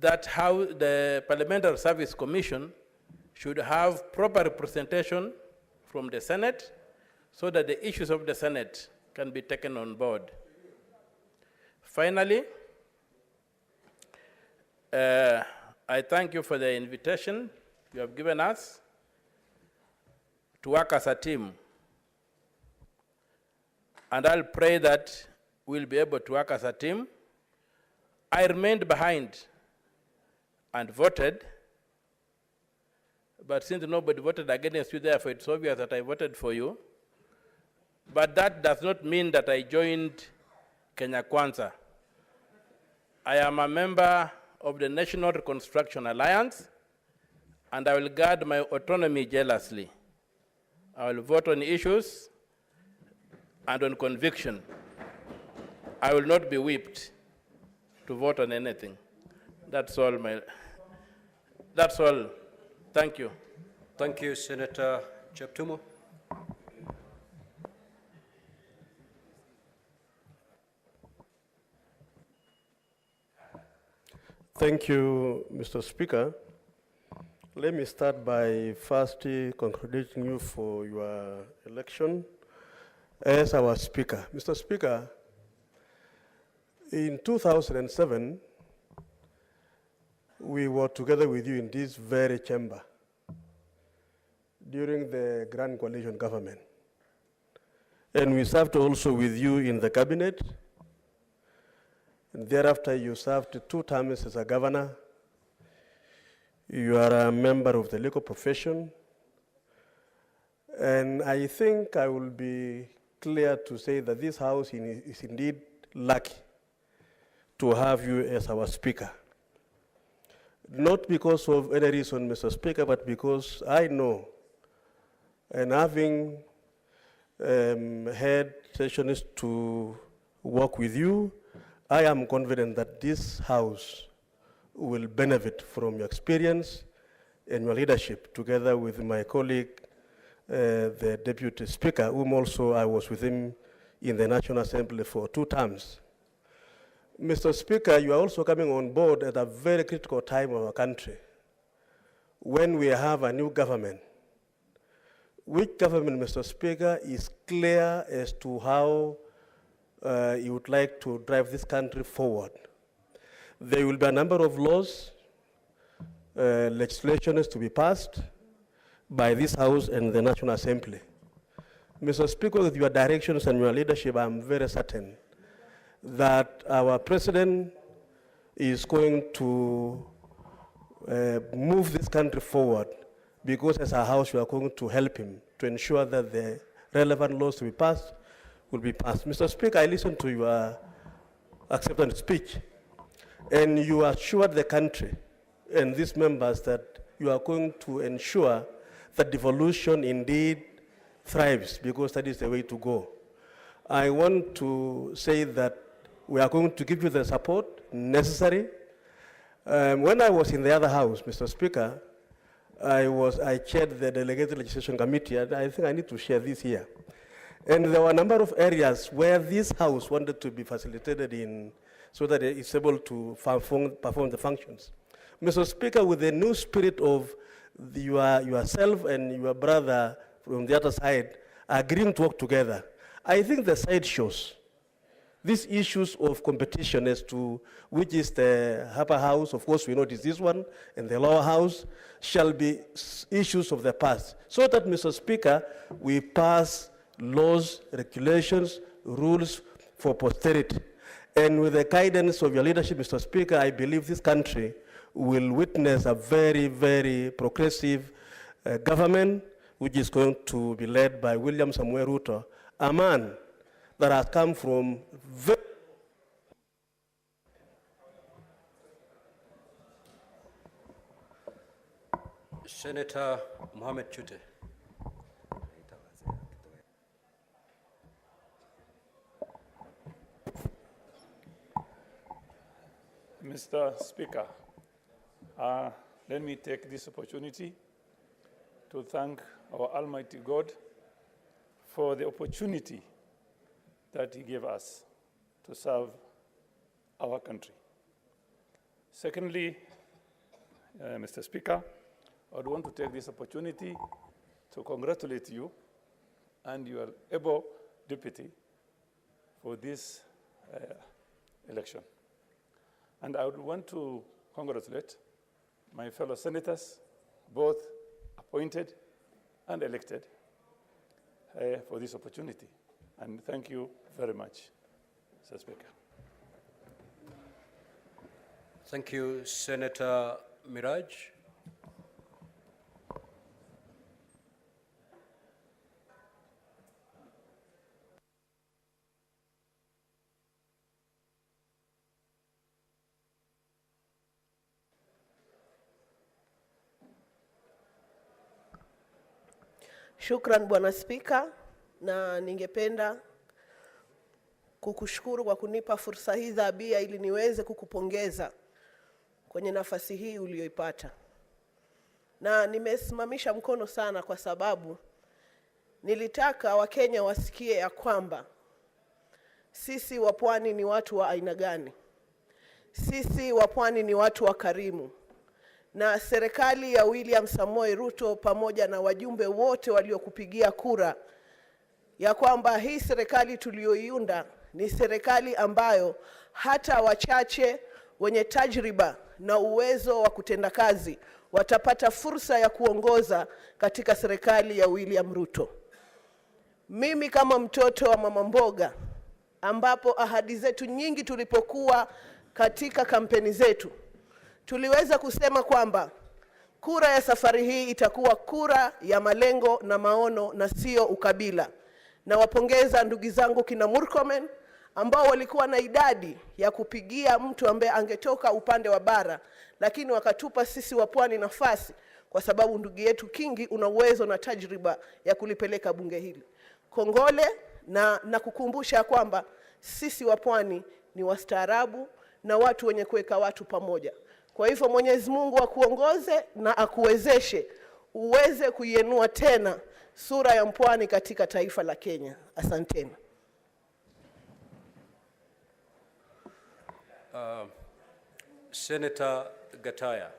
that how the Parliamentary Service Commission should have proper representation from the Senate so that the issues of the Senate can be taken on board. Finally, I thank you for the invitation you have given us to work as a team. And I'll pray that we'll be able to work as a team. I remained behind and voted, but since nobody voted against you, therefore it's obvious that I voted for you. But that does not mean that I joined Kenya Kwanza. I am a member of the National Reconstruction Alliance, and I will guard my autonomy jealously. I will vote on issues and on conviction. I will not be whipped to vote on anything. That's all. Thank you. Thank you, Senator Cheptumo. Thank you, Mr. Speaker. Let me start by first congratulating you for your election as our Speaker. Mr. Speaker, in 2007, we were together with you in this very chamber during the Grand Coalition government. And we served also with you in the cabinet. And thereafter, you served 2 terms as a governor. You are a member of the legal profession. And I think I will be clear to say that this House is indeed lucky to have you as our Speaker. Not because of any reason, Mr. Speaker, but because I know, and having had sessions to work with you, I am confident that this House will benefit from your experience and your leadership, together with my colleague, the Deputy Speaker, whom also I was with him in the National Assembly for 2 terms. Mr. Speaker, you are also coming on board at a very critical time of our country, when we have a new government. Which government, Mr. Speaker, is clear as to how you would like to drive this country forward. There will be a number of laws, legislation to be passed by this House and the National Assembly. Mr. Speaker, with your directions and your leadership, I'm very certain that our President is going to move this country forward, because as a House, we are going to help him to ensure that the relevant laws to be passed will be passed. Mr. Speaker, I listened to your acceptance speech, and you assured the country and these members that you are going to ensure that devolution indeed thrives, because that is the way to go. I want to say that we are going to give you the support necessary. When I was in the other House, Mr. Speaker, I chaired the Delegated Legislation Committee, and I think I need to share this here. And there were a number of areas where this House wanted to be facilitated in, so that it's able to perform the functions. Mr. Speaker, with the new spirit of yourself and your brother from the other side agreeing to work together, I think the side shows these issues of competition as to which is the upper house, of course we know it is this one, and the lower house, shall be issues of the past. So that, Mr. Speaker, we pass laws, regulations, rules for posterity. And with the guidance of your leadership, Mr. Speaker, I believe this country will witness a very, very progressive government, which is going to be led by William Samuel Ruto, a man that has come from very Senator Mohamed Chute. Mr. Speaker, let me take this opportunity to thank our Almighty God for the opportunity that He gave us to serve our country. Secondly, Mr. Speaker, I would want to take this opportunity to congratulate you and your able deputy for this election. And I would want to congratulate my fellow senators, both appointed and elected, for this opportunity. And thank you very much, Mr. Speaker. Thank you, Senator Miraj. Shukran Bwana Spika, na ningependa kukushukuru kwa kunipa fursa hii dhabia ili niweze kukupongeza kwenye nafasi hii uliyoipata. Na nimesimamisha mkono sana kwa sababu nilitaka Wakenya wasikie ya kwamba sisi wa Pwani ni watu wa aina gani. Sisi wa Pwani ni watu wa karimu. Na serikali ya William Samoei Ruto pamoja na wajumbe wote waliokupigia kura ya kwamba hii serikali tuliyoiunda ni serikali ambayo hata wachache wenye tajriba na uwezo wa kutenda kazi watapata fursa ya kuongoza katika serikali ya William Ruto. Mimi kama mtoto wa mama mboga, ambapo ahadi zetu nyingi tulipokuwa katika kampeni zetu, tuliweza kusema kwamba kura ya safari hii itakuwa kura ya malengo na maono na sio ukabila. Na wapongeza ndugu zangu kina Murkomen ambao walikuwa na idadi ya kupigia mtu ambaye angetoka upande wa bara, lakini wakatupa sisi wa Pwani nafasi kwa sababu ndugu yetu Kingi una uwezo na tajriba ya kulipeleka bunge hili. Kongole na kukumbusha kwamba sisi wa Pwani ni wastaarabu na watu wenye kuweka watu pamoja. Kwa hivyo Mwenyezi Mungu akuongoze na akuwezeshe uweze kuienua tena sura ya Mpwani katika taifa la Kenya. Asanteni. Senator Gataya,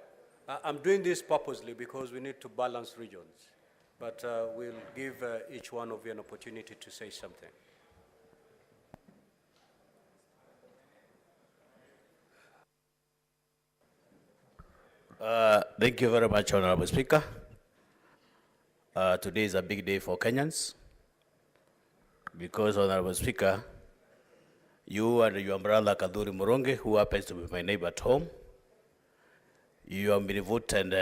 I'm doing this purposely because we need to balance regions, but we'll give each one of you an opportunity to say something. Thank you very much, Honorable Speaker. Today is a big day for Kenyans because, Honorable Speaker, you and your brother Kadhuri Muronge, who happens to be my neighbor at home, you have been voted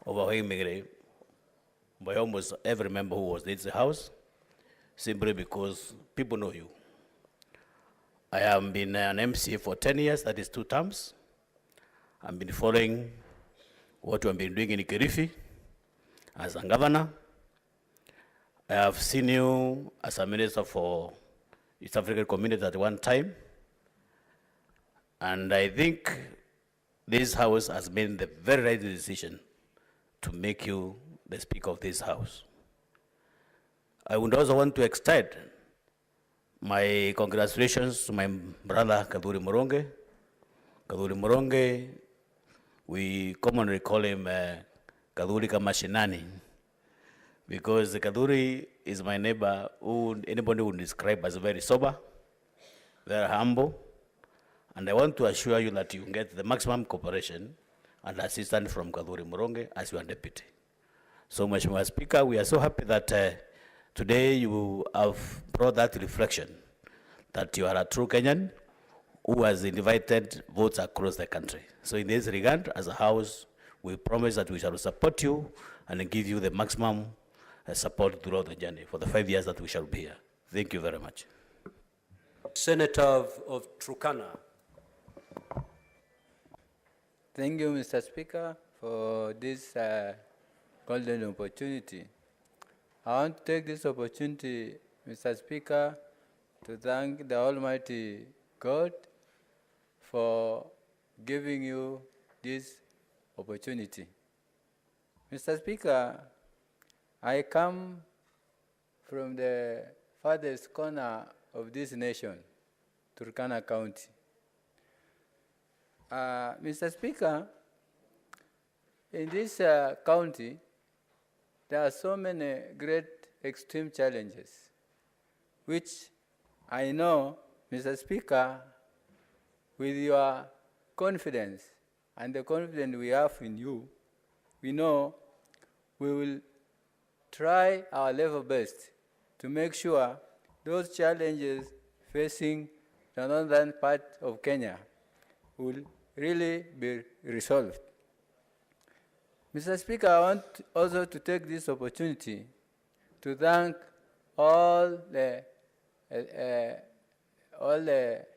overwhelmingly by almost every member who was in the House, simply because people know you. I have been an MCA for 10 years, that is 2 terms. I've been following what you have been doing in Kirifi as a governor. I have seen you as a minister for East African community at one time. And I think this House has made the very right decision to make you the Speaker of this House. I would also want to extend my congratulations to my brother Kadhuri Muronge. Kadhuri Muronge We commonly call him Kadhuri Kamashinani, because Kadhuri is my neighbor who anybody would describe as very sober, very humble, and I want to assure you that you get the maximum cooperation and assistance from Kadhuri Muronge as your deputy. So, Mheshimiwa Speaker, we are so happy that today you have brought that reflection that you are a true Kenyan who has invited votes across the country. So in this regard, as a house, we promise that we shall support you and give you the maximum support throughout the journey for the 5 years that we shall be here. Thank you very much. Senator of Turkana. Thank you, Mr. Speaker, for this golden opportunity. I want to take this opportunity, Mr. Speaker, to thank the Almighty God for giving you this opportunity. Mr. Speaker, I come from the farthest corner of this nation, Turkana County. Mr. Speaker, in this county, there are so many great extreme challenges, which I know, Mr. Speaker, with your confidence and the confidence we have in you, we know we will try our level best to make sure those challenges facing the northern part of Kenya will really be resolved. Mr. Speaker, I want also to take this opportunity to thank all the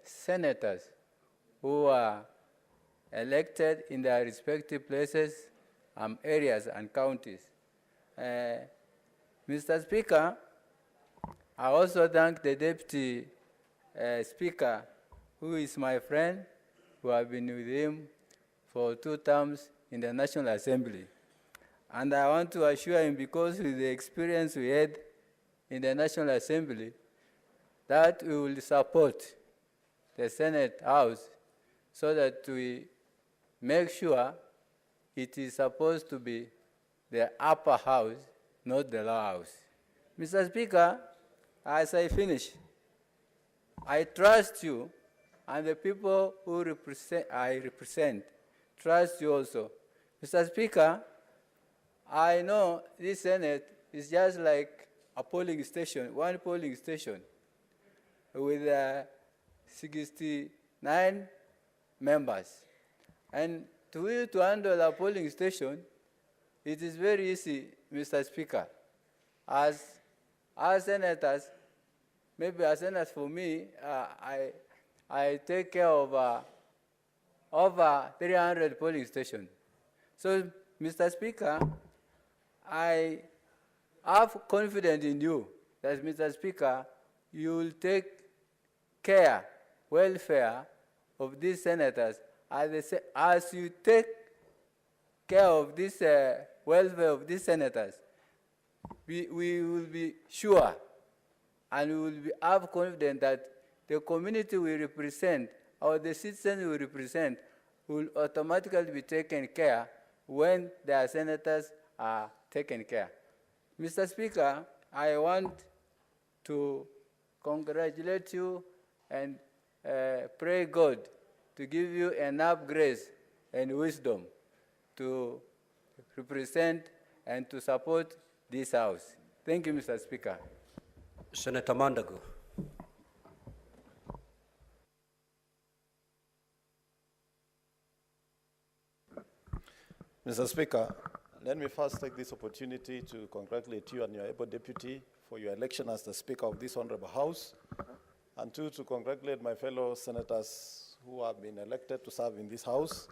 senators who are elected in their respective places, areas and counties. Mr. Speaker, I also thank the Deputy Speaker, who is my friend, who have been with him for 2 terms in the National Assembly. And I want to assure him, because with the experience we had in the National Assembly, that we will support the Senate House so that we make sure it is supposed to be the upper house, not the lower house. Mr. Speaker, as I finish, I trust you, and the people who I represent trust you also. Mr. Speaker, I know this Senate is just like a polling station, one polling station, with 69 members. And to you to handle a polling station, it is very easy, Mr. Speaker. As senators, maybe as senators for me, I take care of over 300 polling stations. So, Mr. Speaker, I have confidence in you that, Mr. Speaker, you will take care, welfare of these senators as you take care of this welfare of these senators. We will be sure and we will have confidence that the community we represent or the citizens we represent will automatically be taken care when their senators are taken care. Mr. Speaker, I want to congratulate you and pray God to give you enough grace and wisdom to represent and to support this House. Thank you, Mr. Speaker. Senator Mandago. Mr. Speaker, let me first take this opportunity to congratulate you and your able deputy for your election as the Speaker of this Honorable House, and two, to congratulate my fellow senators who have been elected to serve in this House.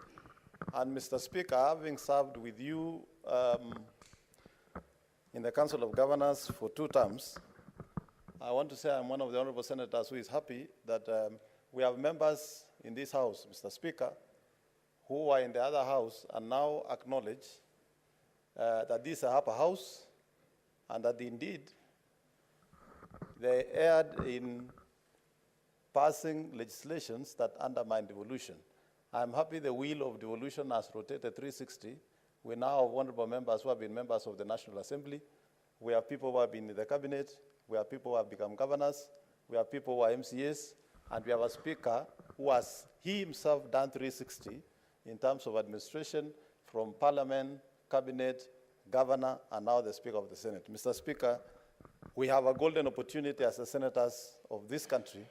And Mr. Speaker, having served with you in the Council of Governors for 2 terms, I want to say I'm one of the honorable senators who is happy that we have members in this House, Mr. Speaker, who are in the other House and now acknowledge that this is a upper house and that indeed they erred in passing legislations that undermine devolution. I'm happy the wheel of devolution has rotated 360. We now have honorable members who have been members of the National Assembly. We have people who have been in the cabinet. We have people who have become governors. We have people who are MCAs. And we have a speaker who has he himself done 360 in terms of administration from parliament, cabinet, governor, and now the Speaker of the Senate. Mr. Speaker, we have a golden opportunity as the senators of this country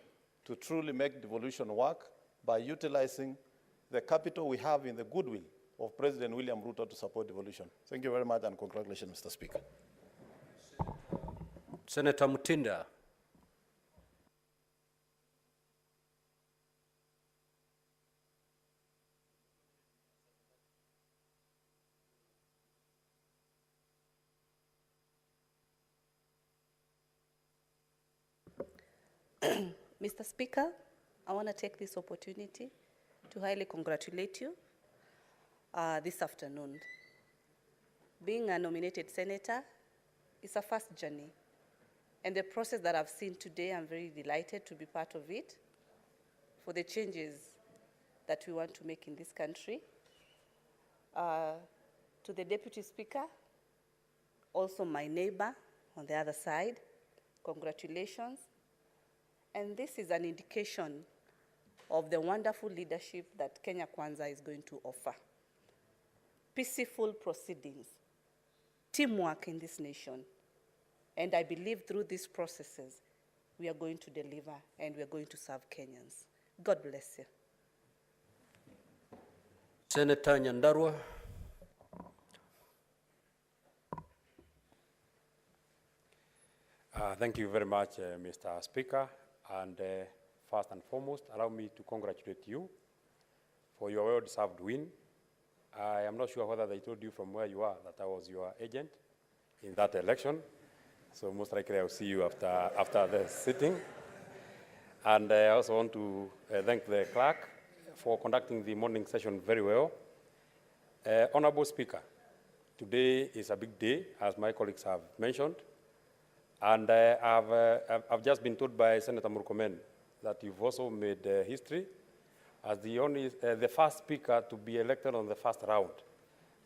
to truly make devolution work by utilizing the capital we have in the goodwill of President William Ruto to support devolution. Thank you very much and congratulations, Mr. Speaker. Senator Mutinda. Mr. Speaker, I want to take this opportunity to highly congratulate you this afternoon. Being a nominated senator is a first journey, and the process that I've seen today, I'm very delighted to be part of it for the changes that we want to make in this country. To the Deputy Speaker, also my neighbor on the other side, congratulations. And this is an indication of the wonderful leadership that Kenya Kwanza is going to offer. Peaceful proceedings, teamwork in this nation. And I believe through these processes, we are going to deliver and we are going to serve Kenyans. God bless you. Senator Nyandarua. Thank you very much, Mr. Speaker. And first and foremost, allow me to congratulate you for your well-deserved win. I am not sure whether they told you from where you are that I was your agent in that election. So most likely I'll see you after the sitting. And I also want to thank the clerk for conducting the morning session very well. Honorable Speaker, today is a big day, as my colleagues have mentioned. And I've just been told by Senator Murkomen that you've also made history as the first speaker to be elected on the first round.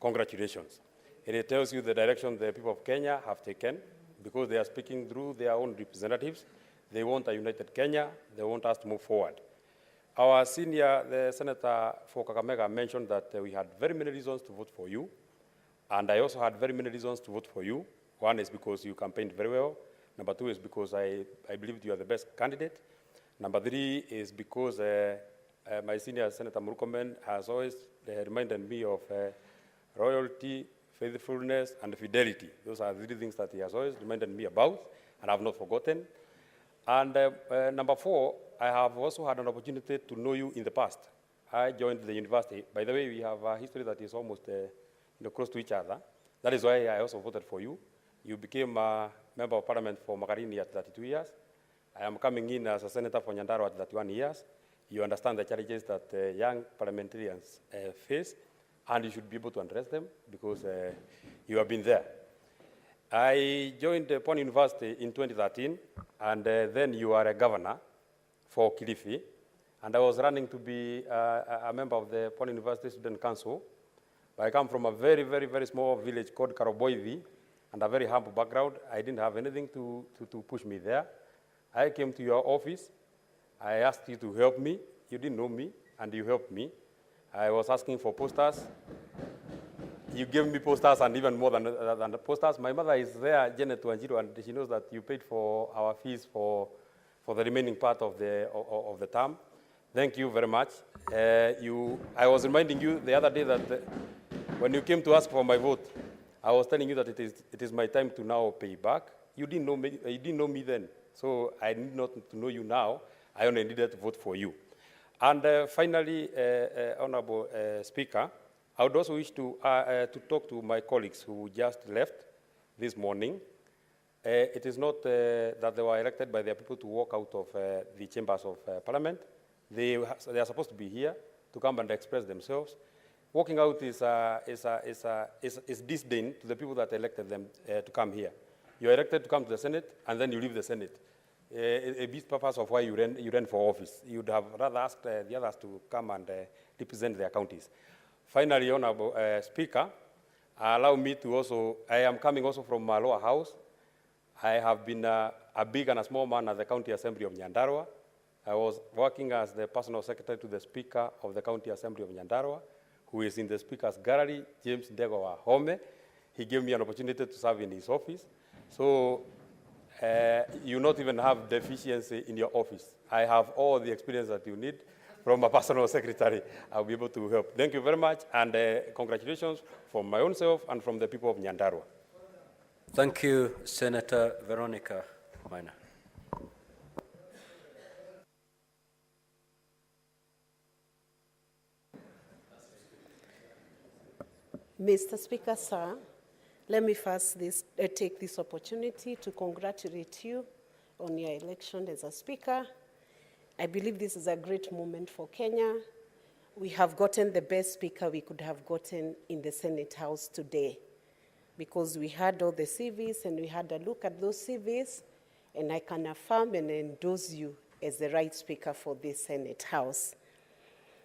Congratulations. It tells you the direction the people of Kenya have taken because they are speaking through their own representatives. They want a united Kenya. They want us to move forward. Our senior, the Senator for Kakamega, mentioned that we had very many reasons to vote for you. And I also had very many reasons to vote for you. One is because you campaigned very well. Number two is because I believed you are the best candidate. Number three is because my senior Senator Murkomen has always reminded me of loyalty, faithfulness, and fidelity. Those are the three things that he has always reminded me about, and I have not forgotten. And number four, I have also had an opportunity to know you in the past. I joined the university. By the way, we have a history that is almost close to each other. That is why I also voted for you. You became a member of parliament for Magarini at 32 years. I am coming in as a senator for Nyandarua at 31 years. You understand the challenges that young parliamentarians face, and you should be able to address them because you have been there. I joined Pwani University in 2013, and then you are a governor for Kilifi, and I was running to be a member of the Pwani University Student Council. But I come from a very, very, very small village called Karoboivi, and a very humble background. I didn't have anything to push me there. I came to your office. I asked you to help me. You didn't know me, and you helped me. I was asking for posters. You gave me posters and even more than the posters. My mother is there, Janet Wanjiru, and she knows that you paid for our fees for the remaining part of the term. Thank you very much. I was reminding you the other day that when you came to ask for my vote, I was telling you that it is my time to now pay back. You didn't know me then, so I need not to know you now. I only needed to vote for you. And finally, Honorable Speaker, I would also wish to talk to my colleagues who just left this morning. It is not that they were elected by their people to walk out of the chambers of Parliament. They are supposed to be here to come and express themselves. Walking out is disdain to the people that elected them to come here. You are elected to come to the Senate, and then you leave the Senate. a big purpose of why you ran for office. You'd have rather asked the others to come and represent their counties. Finally, Honorable Speaker, allow me to also, I am coming also from my lower house. I have been a big and a small man at the County Assembly of Nyandarua. I was working as the personal secretary to the Speaker of the County Assembly of Nyandarua, who is in the Speaker's gallery, James Ndegwa Home. He gave me an opportunity to serve in his office. So you not even have deficiency in your office. I have all the experience that you need from a personal secretary. I'll be able to help. Thank you very much, and congratulations from my own self and from the people of Nyandarua. Thank you, Senator Veronica Maina. Mr. Speaker, sir, let me first take this opportunity to congratulate you on your election as a Speaker. I believe this is a great moment for Kenya. We have gotten the best Speaker we could have gotten in the Senate House today, because we had all the CVs and we had a look at those CVs, and I can affirm and endorse you as the right Speaker for this Senate House.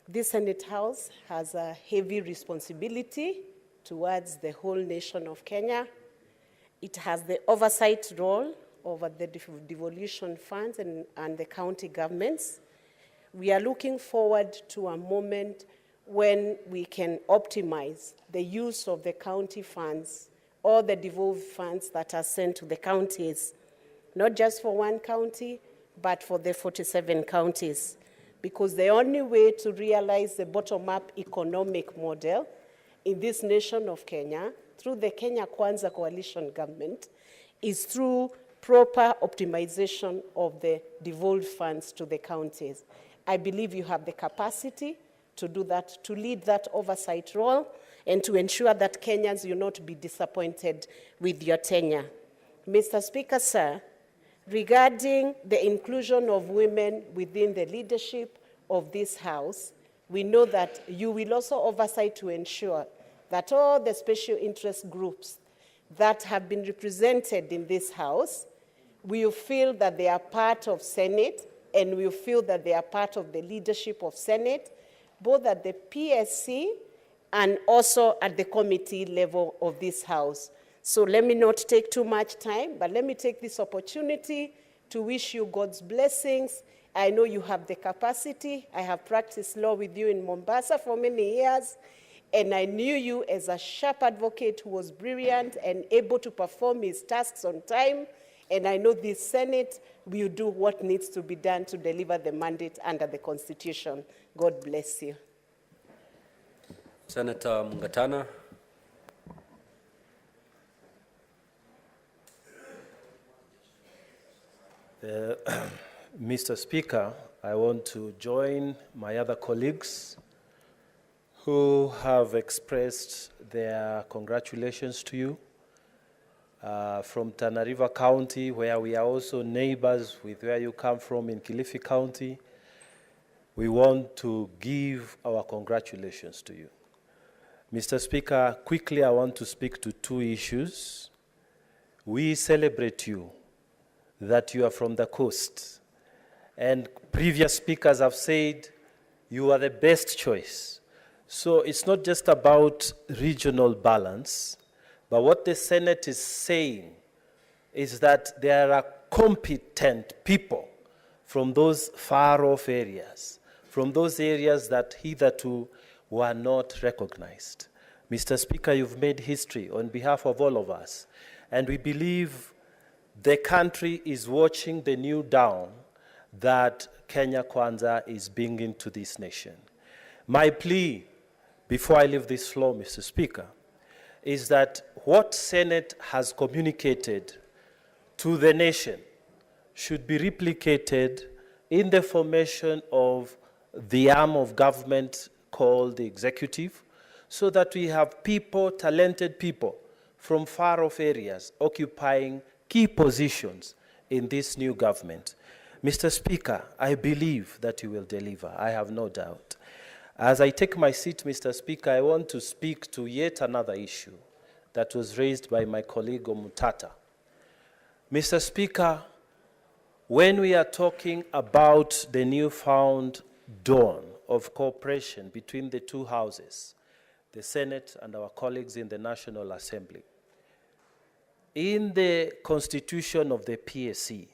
This Senate House has a heavy responsibility towards the whole nation of Kenya. It has the oversight role over the devolution funds and the county governments. We are looking forward to a moment when we can optimize the use of the county funds or the devolved funds that are sent to the counties, not just for one county, but for the 47 counties. Because the only way to realize the bottom-up economic model in this nation of Kenya, through the Kenya Kwanza coalition government, is through proper optimization of the devolved funds to the counties. I believe you have the capacity to do that, to lead that oversight role, and to ensure that Kenyans will not be disappointed with your tenure. Mr. Speaker, sir, regarding the inclusion of women within the leadership of this House, we know that you will also oversight to ensure that all the special interest groups that have been represented in this House will feel that they are part of Senate and will feel that they are part of the leadership of Senate, both at the PSC and also at the committee level of this House. So let me not take too much time, but let me take this opportunity to wish you God's blessings. I know you have the capacity. I have practiced law with you in Mombasa for many years, and I knew you as a sharp advocate who was brilliant and able to perform his tasks on time. And I know this Senate will do what needs to be done to deliver the mandate under the Constitution. God bless you. Senator Mungatana. Mr. Speaker, I want to join my other colleagues who have expressed their congratulations to you. From Tana River County, where we are also neighbors with where you come from in Kilifi County, we want to give our congratulations to you. Mr. Speaker, quickly I want to speak to two issues. We celebrate you that you are from the coast, and previous speakers have said you are the best choice. So it's not just about regional balance, but what the Senate is saying is that there are competent people from those far-off areas, from those areas that hitherto were not recognized. Mr. Speaker, you've made history on behalf of all of us, and we believe the country is watching the new dawn that Kenya Kwanza is bringing to this nation. My plea, before I leave this floor, Mr. Speaker, is that what Senate has communicated to the nation should be replicated in the formation of the arm of government called the executive, so that we have people, talented people from far-off areas occupying key positions in this new government. Mr. Speaker, I believe that you will deliver. I have no doubt. As I take my seat, Mr. Speaker, I want to speak to yet another issue that was raised by my colleague Omutata. Mr. Speaker, When we are talking about the newfound dawn of cooperation between the two houses, the Senate and our colleagues in the National Assembly, in the constitution of the PSC,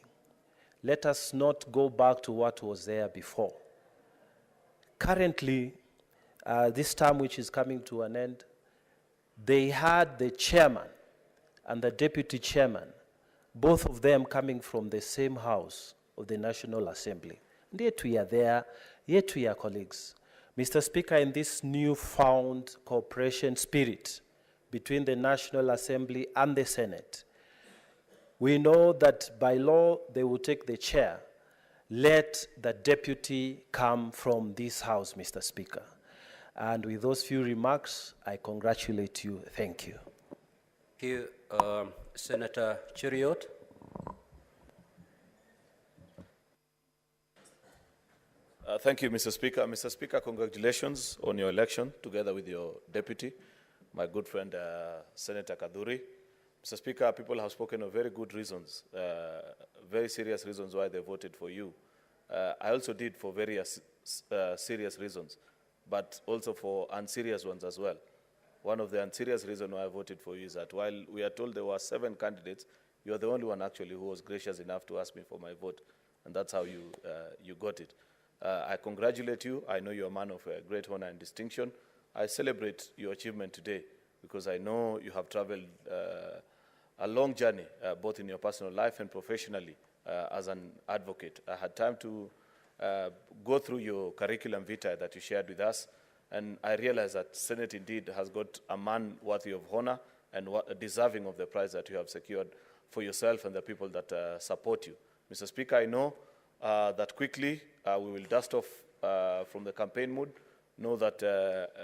let us not go back to what was there before. Currently, this term which is coming to an end, they had the chairman and the deputy chairman, both of them coming from the same house of the National Assembly. And yet we are there, yet we are colleagues. Mr. Speaker, in this newfound cooperation spirit between the National Assembly and the Senate, we know that by law they will take the chair. Let the deputy come from this house, Mr. Speaker. And with those few remarks, I congratulate you. Thank you. Thank you, Senator Cheriot. Thank you, Mr. Speaker. Mr. Speaker, congratulations on your election together with your deputy, my good friend, Senator Kaduri. Mr. Speaker, people have spoken of very good reasons, very serious reasons why they voted for you. I also did for very serious reasons, but also for unserious ones as well. One of the unserious reasons why I voted for you is that while we are told there were 7 candidates, you are the only one actually who was gracious enough to ask me for my vote, and that's how you, you got it. I congratulate you. I know you're a man of great honor and distinction. I celebrate your achievement today because I know you have traveled a long journey, both in your personal life and professionally as an advocate. I had time to go through your curriculum vitae that you shared with us, and I realized that Senate indeed has got a man worthy of honor and deserving of the prize that you have secured for yourself and the people that support you. Mr. Speaker, I know that quickly we will dust off from the campaign mood, know that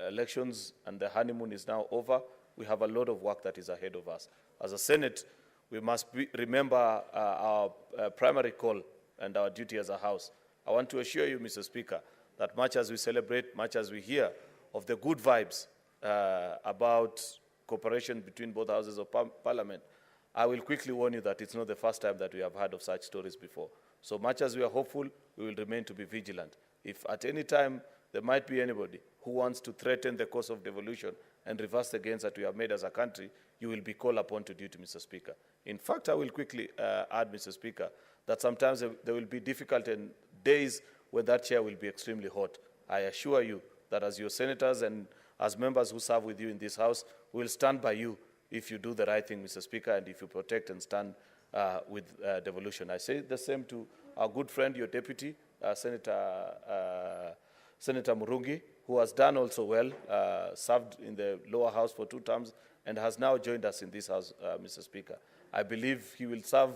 elections and the honeymoon is now over. We have a lot of work that is ahead of us. As a Senate, we must remember our primary call and our duty as a House. I want to assure you, Mr. Speaker, that much as we celebrate, much as we hear of the good vibes about cooperation between both houses of Parliament, I will quickly warn you that it's not the first time that we have heard of such stories before. So much as we are hopeful, we will remain to be vigilant. If at any time there might be anybody who wants to threaten the course of devolution and reverse the gains that we have made as a country, you will be called upon to duty, Mr. Speaker. In fact, I will quickly add, Mr. Speaker, that sometimes there will be difficult days when that chair will be extremely hot. I assure you that as your senators and as members who serve with you in this House, we will stand by you if you do the right thing, Mr. Speaker, and if you protect and stand with devolution. I say the same to our good friend, your deputy, Senator Murungi, who has done also well, served in the lower house for 2 terms, and has now joined us in this House, Mr. Speaker. I believe he will serve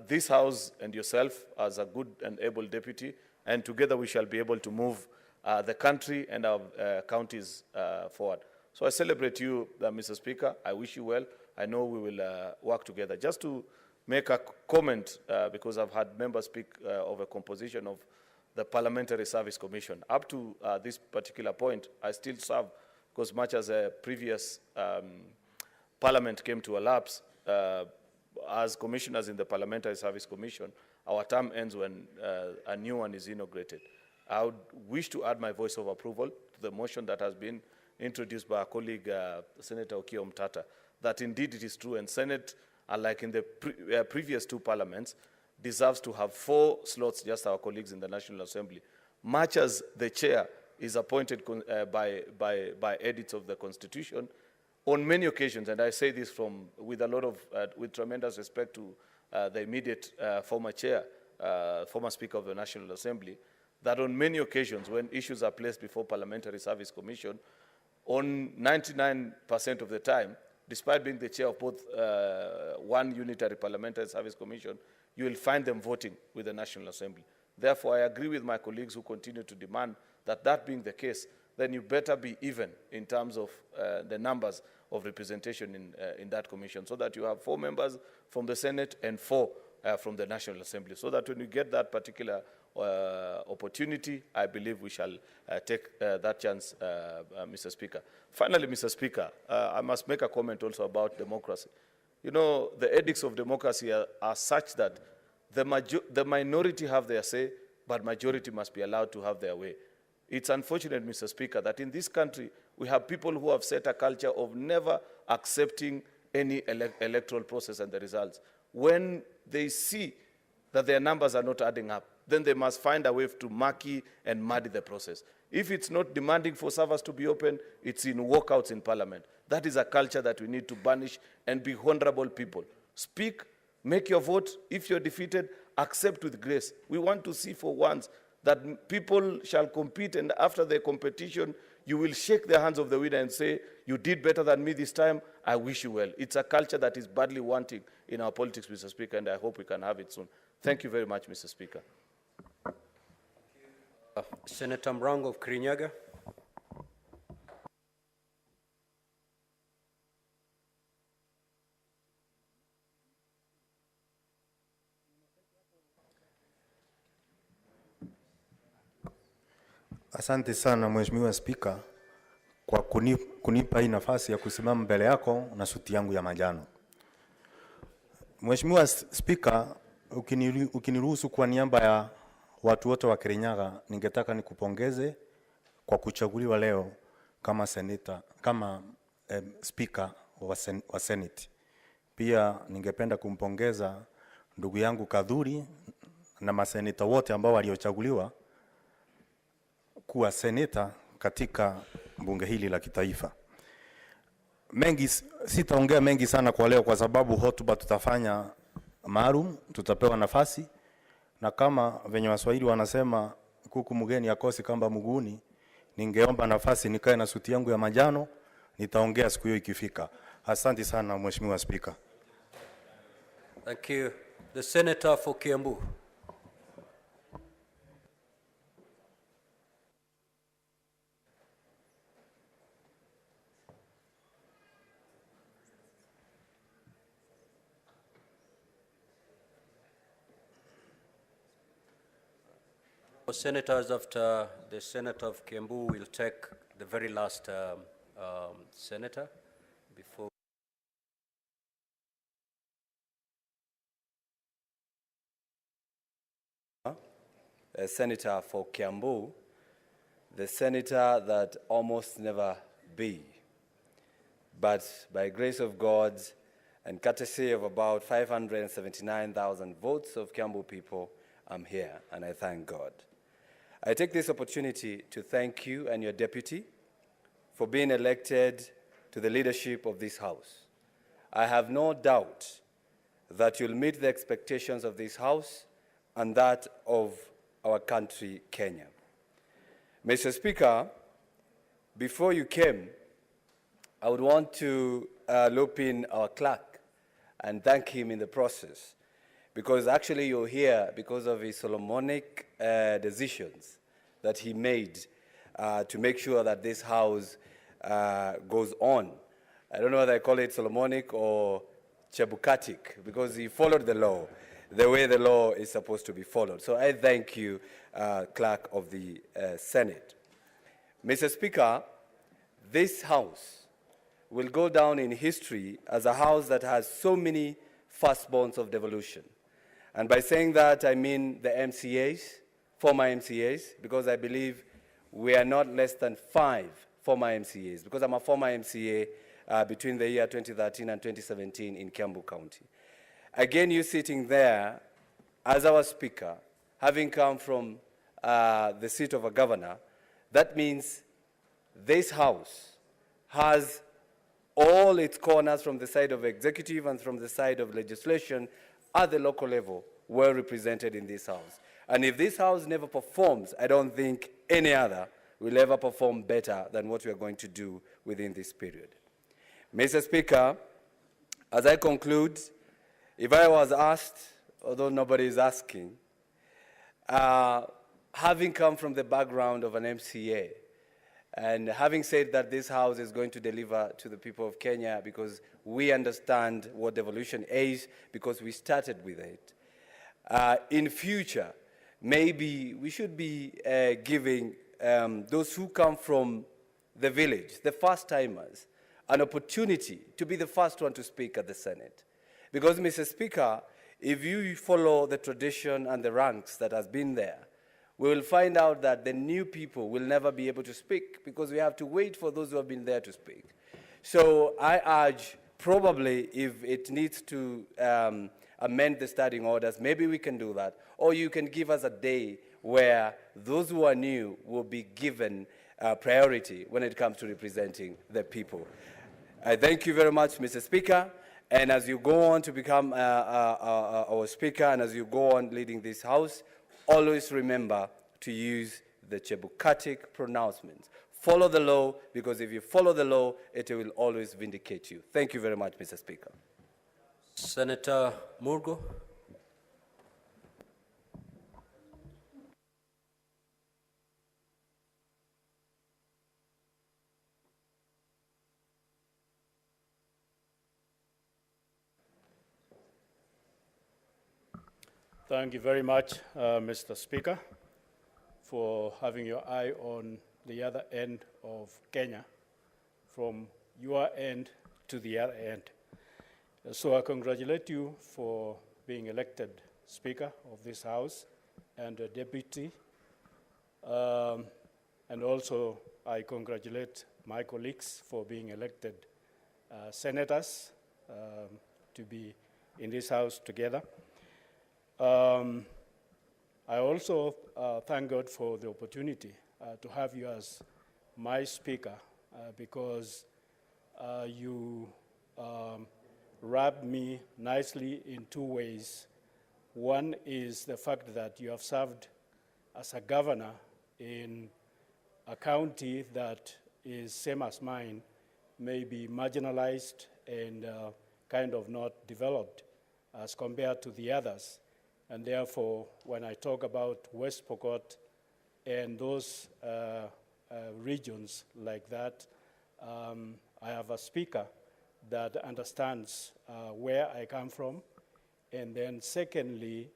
this House and yourself as a good and able deputy, and together we shall be able to move the country and our counties forward. So I celebrate you, Mr. Speaker. I wish you well. I know we will work together. Just to make a comment, because I've had members speak of a composition of the Parliamentary Service Commission. Up to this particular point, I still serve, because much as a previous Parliament came to a lapse, as commissioners in the Parliamentary Service Commission, our term ends when a new one is inaugurated. I would wish to add my voice of approval to the motion that has been introduced by our colleague, Senator Okiya Omtata, that indeed it is true, and Senate, unlike in the previous 2 parliaments, deserves to have 4 slots, just our colleagues in the National Assembly, much as the chair is appointed by edicts of the Constitution on many occasions, and I say this with a lot of, with tremendous respect to the immediate former chair, former Speaker of the National Assembly, that on many occasions when issues are placed before Parliamentary Service Commission, on 99% of the time, despite being the chair of both one unitary Parliamentary Service Commission, you will find them voting with the National Assembly. Therefore, I agree with my colleagues who continue to demand that that being the case, then you better be even in terms of the numbers of representation in that commission, so that you have 4 members from the Senate and 4 from the National Assembly, so that when you get that particular opportunity, I believe we shall take that chance, Mr. Speaker. Finally, Mr. Speaker, I must make a comment also about democracy. You know, the edicts of democracy are such that the minority have their say, but majority must be allowed to have their way. It's unfortunate, Mr. Speaker, that in this country, we have people who have set a culture of never accepting any electoral process and the results. When they see that their numbers are not adding up, then they must find a way to murky and muddy the process. If it's not demanding for servers to be open, it's in walkouts in Parliament. That is a culture that we need to banish and be honorable people. Speak, make your vote. If you're defeated, accept with grace. We want to see for once that people shall compete, and after the competition, you will shake the hands of the winner and say, you did better than me this time, I wish you well. It's a culture that is badly wanting in our politics, Mr. Speaker, and I hope we can have it soon. Thank you very much, Mr. Speaker. Senator Mrango of Kirinyaga. Asante sana Mheshimiwa Spika kwa kunipa hii nafasi ya kusimama mbele yako na suti yangu ya manjano. Mheshimiwa Spika, ukiniruhusu kwa niaba ya watu wote wa Kirinyaga, ningetaka nikupongeze kwa kuchaguliwa leo kama Speaker wa Senate. Pia ningependa kumpongeza ndugu yangu Kadhuri na maseneta wote ambao waliochaguliwa kuwa seneta katika bunge hili la kitaifa. Sitaongea mengi sana kwa leo kwa sababu hotuba tutafanya maalum, tutapewa nafasi, na kama venye Waswahili wanasema kuku mgeni akosi kamba mguuni, ningeomba nafasi nikae na suti yangu ya manjano, nitaongea siku hiyo ikifika. Asante sana Mheshimiwa Speaker. Thank you. The Senator for Kiambu. Senators, after the Senator of Kiambu, will take the very last senator before. A senator for Kiambu, the senator that almost never be. But by grace of God and courtesy of about 579,000 votes of Kiambu people, I'm here, and I thank God. I take this opportunity to thank you and your deputy for being elected to the leadership of this House. I have no doubt that you'll meet the expectations of this House and that of our country, Kenya. Mr. Speaker, before you came, I would want to loop in our clerk and thank him in the process, because actually you're here because of his Solomonic decisions that he made to make sure that this House goes on. I don't know whether I call it Solomonic or Chebukatic, because he followed the law the way the law is supposed to be followed. So I thank you, Clerk of the Senate. Mr. Speaker, this House will go down in history as a House that has so many firstborns of devolution. And by saying that, I mean the MCAs, former MCAs, because I believe we are not less than 5 former MCAs, because I'm a former MCA between the year 2013 and 2017 in Kiambu County. Again, you sitting there as our Speaker, having come from the seat of a governor, that means this House has all its corners from the side of executive and from the side of legislation at the local level were represented in this House. And if this House never performs, I don't think any other will ever perform better than what we are going to do within this period. Mr. Speaker, as I conclude, if I was asked, although nobody is asking, having come from the background of an MCA, and having said that this House is going to deliver to the people of Kenya because we understand what devolution is, because we started with it, in future, maybe we should be giving those who come from the village, the first-timers, an opportunity to be the first one to speak at the Senate. Because, Mr. Speaker, if you follow the tradition and the ranks that has been there, we will find out that the new people will never be able to speak because we have to wait for those who have been there to speak. So I urge, probably if it needs to amend the standing orders, maybe we can do that. Or you can give us a day where those who are new will be given priority when it comes to representing the people. I thank you very much, Mr. Speaker. And as you go on to become our Speaker and as you go on leading this House, always remember to use the Chebukatic pronouncements. Follow the law, because if you follow the law, it will always vindicate you. Thank you very much, Mr. Speaker. Senator Murgo. Thank you very much, Mr. Speaker, for having your eye on the other end of Kenya, from your end to the other end. So I congratulate you for being elected Speaker of this House and a Deputy. And also I congratulate my colleagues for being elected senators to be in this House together. I also thank God for the opportunity to have you as my Speaker because you wrapped me nicely in two ways. One is the fact that you have served as a governor in a county that is same as mine, maybe marginalized and kind of not developed as compared to the others. And therefore, when I talk about West Pokot and those regions like that, I have a Speaker that understands where I come from. And then secondly,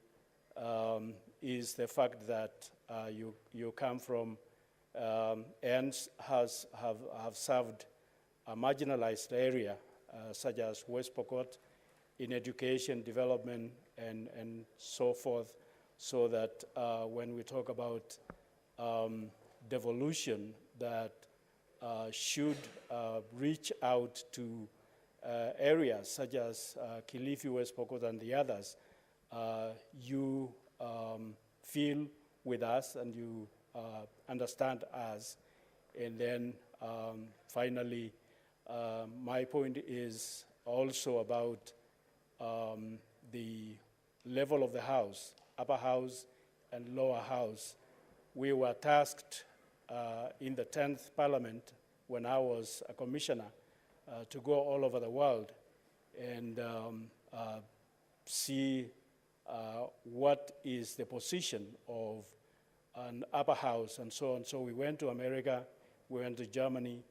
is the fact that you come from and have served a marginalized area such as West Pokot in education, development, and so forth, so that when we talk about devolution, that should reach out to areas such as Kilifi, West Pokot, and the others, you feel with us and you understand us. And then finally, my point is also about the level of the House, upper house and lower house. We were tasked in the 10th Parliament when I was a commissioner to go all over the world and see what is the position of an upper house and so on. So we went to America, we went to Germany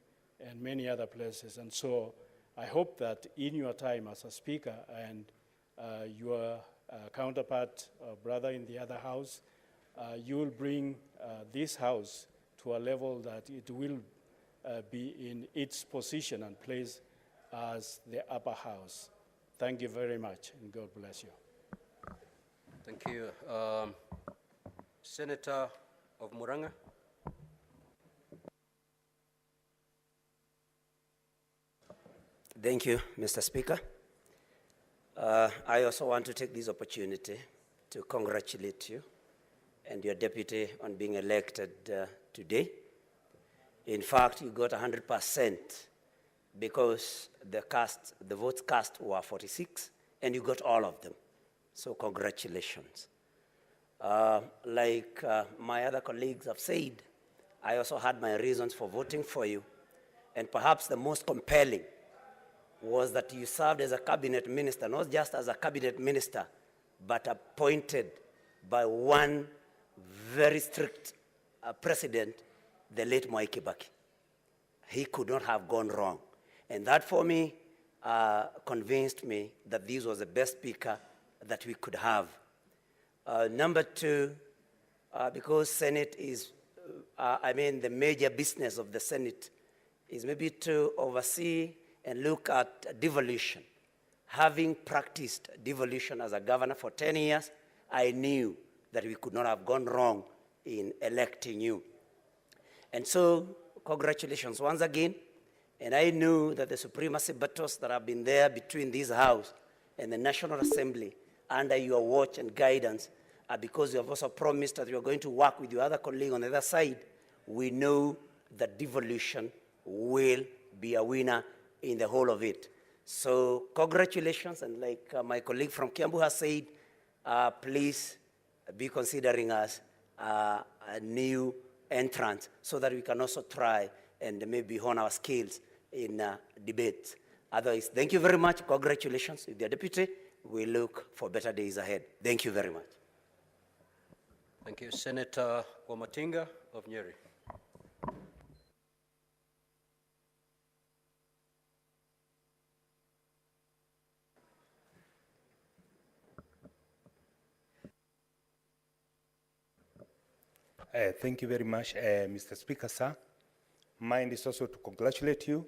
and many other places. And so I hope that in your time as a Speaker and your counterpart, brother in the other house, you will bring this House to a level that it will be in its position and place as the upper house. Thank you very much, and God bless you. Thank you. Senator of Muranga. Thank you, Mr. Speaker. I also want to take this opportunity to congratulate you and your deputy on being elected today. In fact, you got 100% because the votes cast were 46, and you got all of them. So congratulations. Like my other colleagues have said, I also had my reasons for voting for you, and perhaps the most compelling was that you served as a cabinet minister, not just as a cabinet minister, but appointed by one very strict president, the late Mwai Kibaki. He could not have gone wrong. And that for me convinced me that this was the best Speaker that we could have. Number two, because Senate is, the major business of the Senate is maybe to oversee and look at devolution having practiced devolution as a governor for 10 years, I knew that we could not have gone wrong in electing you. And so, congratulations once again. And I knew that the supremacy battles that have been there between this House and the National Assembly under your watch and guidance are because you have also promised that you are going to work with your other colleague on the other side. We know that devolution will be a winner in the whole of it. So congratulations, and like my colleague from Kiambu has said, please be considering us a new entrant so that we can also try and maybe hone our skills in debate. Otherwise, thank you very much. Congratulations with the deputy. We look for better days ahead. Thank you very much. Thank you. Senator Wamatinga of Nyeri. Thank you very much, Mr. Speaker, sir. Mine is also to congratulate you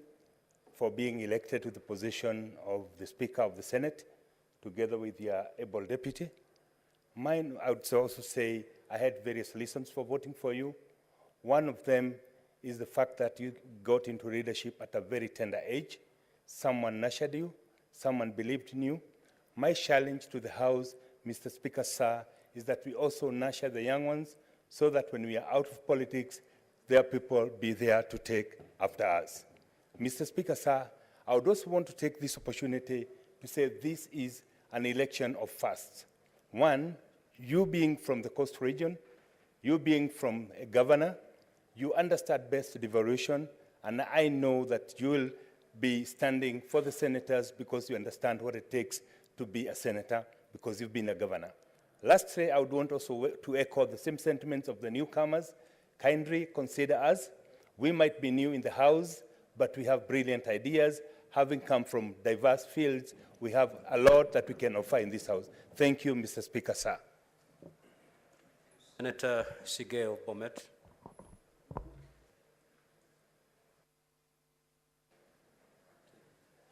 for being elected to the position of the Speaker of the Senate, together with your able deputy. Mine, I would also say, I had various reasons for voting for you. One of them is the fact that you got into leadership at a very tender age. Someone nurtured you, someone believed in you. My challenge to the House, Mr. Speaker, sir, is that we also nurture the young ones so that when we are out of politics, their people be there to take after us. Mr. Speaker, sir, I would also want to take this opportunity to say this is an election of firsts. One, you being from the coast region, you being from a governor, you understand best devolution, and I know that you will be standing for the senators because you understand what it takes to be a senator because you've been a governor. Lastly, I would want also to echo the same sentiments of the newcomers. Kindly consider us. We might be new in the House, but we have brilliant ideas. Having come from diverse fields, we have a lot that we can offer in this House. Thank you, Mr. Speaker, sir. Senator Sige of Bomet.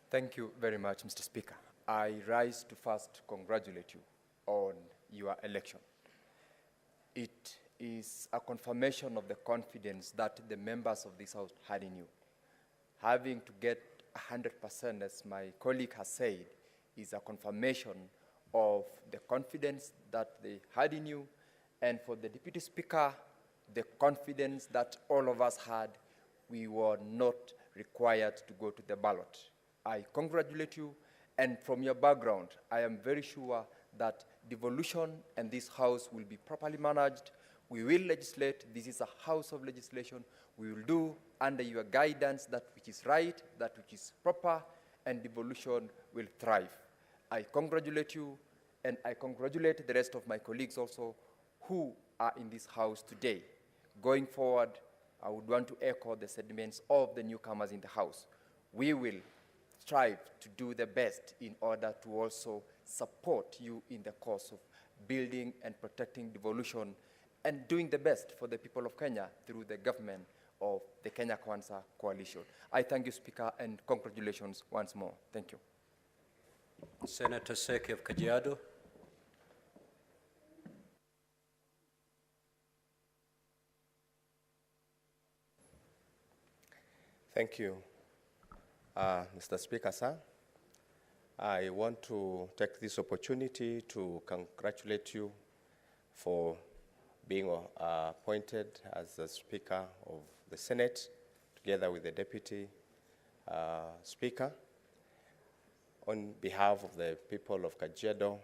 Thank you very much, Mr. Speaker. I rise to first congratulate you on your election. It is a confirmation of the confidence that the members of this House had in you. Having to get 100%, as my colleague has said, is a confirmation of the confidence that they had in you, and for the Deputy Speaker, the confidence that all of us had. We were not required to go to the ballot. I congratulate you, and from your background, I am very sure that devolution and this House will be properly managed. We will legislate. This is a House of legislation. We will do under your guidance that which is right, that which is proper, and devolution will thrive. I congratulate you, and I congratulate the rest of my colleagues also who are in this House today. Going forward, I would want to echo the sentiments of the newcomers in the House. We will strive to do the best in order to also support you in the cause of building and protecting devolution and doing the best for the people of Kenya through the government of the Kenya Kwanza Coalition. I thank you, Speaker, and congratulations once more. Thank you. Senator Seki of Kajiado. Thank you, Mr. Speaker, sir. I want to take this opportunity to congratulate you for being appointed as the Speaker of the Senate, together with the Deputy Speaker. On behalf of the people of Kajiado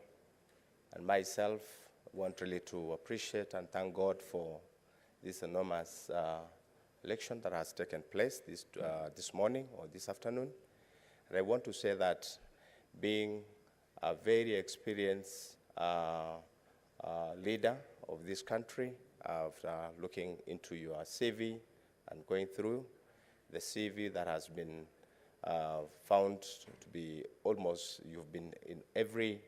and myself, I want really to appreciate and thank God for this enormous election that has taken place this morning or this afternoon. And I want to say that being a very experienced leader of this country, after looking into your CV and going through the CV that has been found to be almost, you've been in every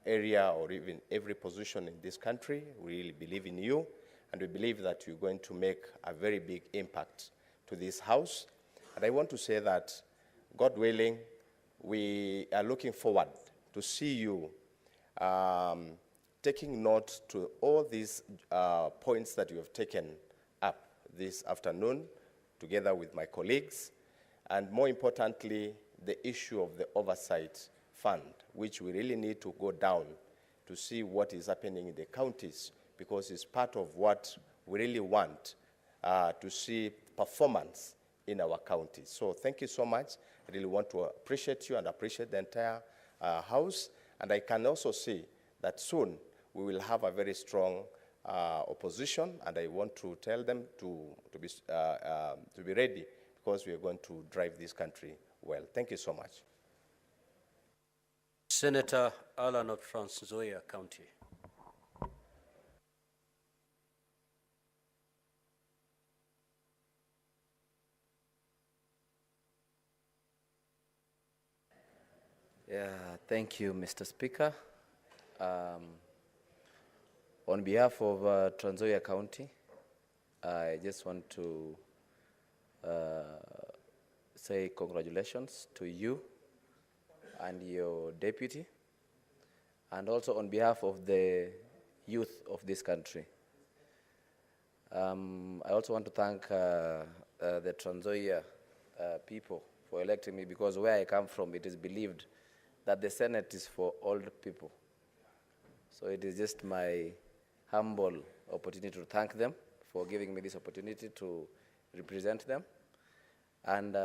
area or even every position in this country. We really believe in you, and we believe that you're going to make a very big impact to this House. And I want to say that, God willing, we are looking forward to see you taking note to all these points that you have taken up this afternoon together with my colleagues, and more importantly, the issue of the oversight fund, which we really need to go down to see what is happening in the counties, because it's part of what we really want to see performance in our counties. So thank you so much. I really want to appreciate you and appreciate the entire House. And I can also see that soon we will have a very strong opposition, and I want to tell them to be ready, because we are going to drive this country well. Thank you so much. Senator Alan of Trans Nzoia County. Yeah, thank you, Mr. Speaker. On behalf of Trans Nzoia County, I just want to say congratulations to you and your deputy, and also on behalf of the youth of this country. I also want to thank the Trans Nzoia people for electing me, because where I come from, it is believed that the Senate is for old people. So it is just my humble opportunity to thank them for giving me this opportunity to represent them. And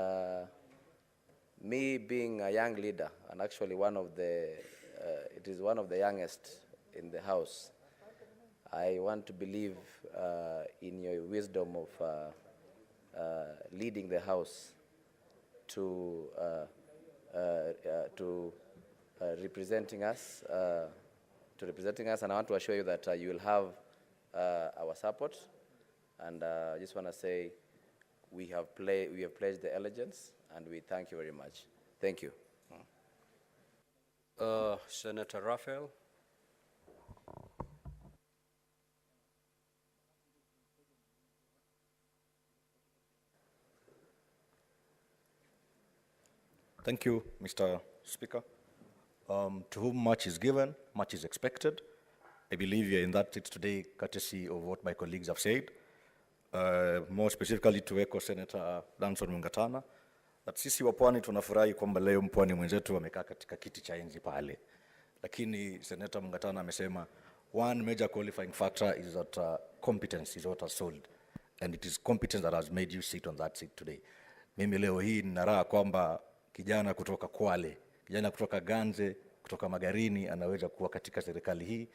me being a young leader, and actually one of the, it is one of the youngest in the House, I want to believe in your wisdom of leading the House to representing us, and I want to assure you that you will have our support. And I just want to say we have pledged the allegiance, and we thank you very much. Thank you. Senator Raphael. Thank you, Mr. Speaker. To whom much is given, much is expected. I believe we are in that seat today courtesy of what my colleagues have said. More specifically to echo Senator Danson Mungatana, that sisi wa Pwani tunafurahi kwamba leo mpwani mwenzetu amekaa katika kiti cha enzi pale. Lakini Senator Mungatana amesema one major qualifying factor is that competence is what has sold. And it is competence that has made you sit on that seat today. Mimi leo hii nina raha kwamba kijana kutoka Kwale, kijana kutoka Ganze, kutoka Magarini anaweza kuwa katika serikali hii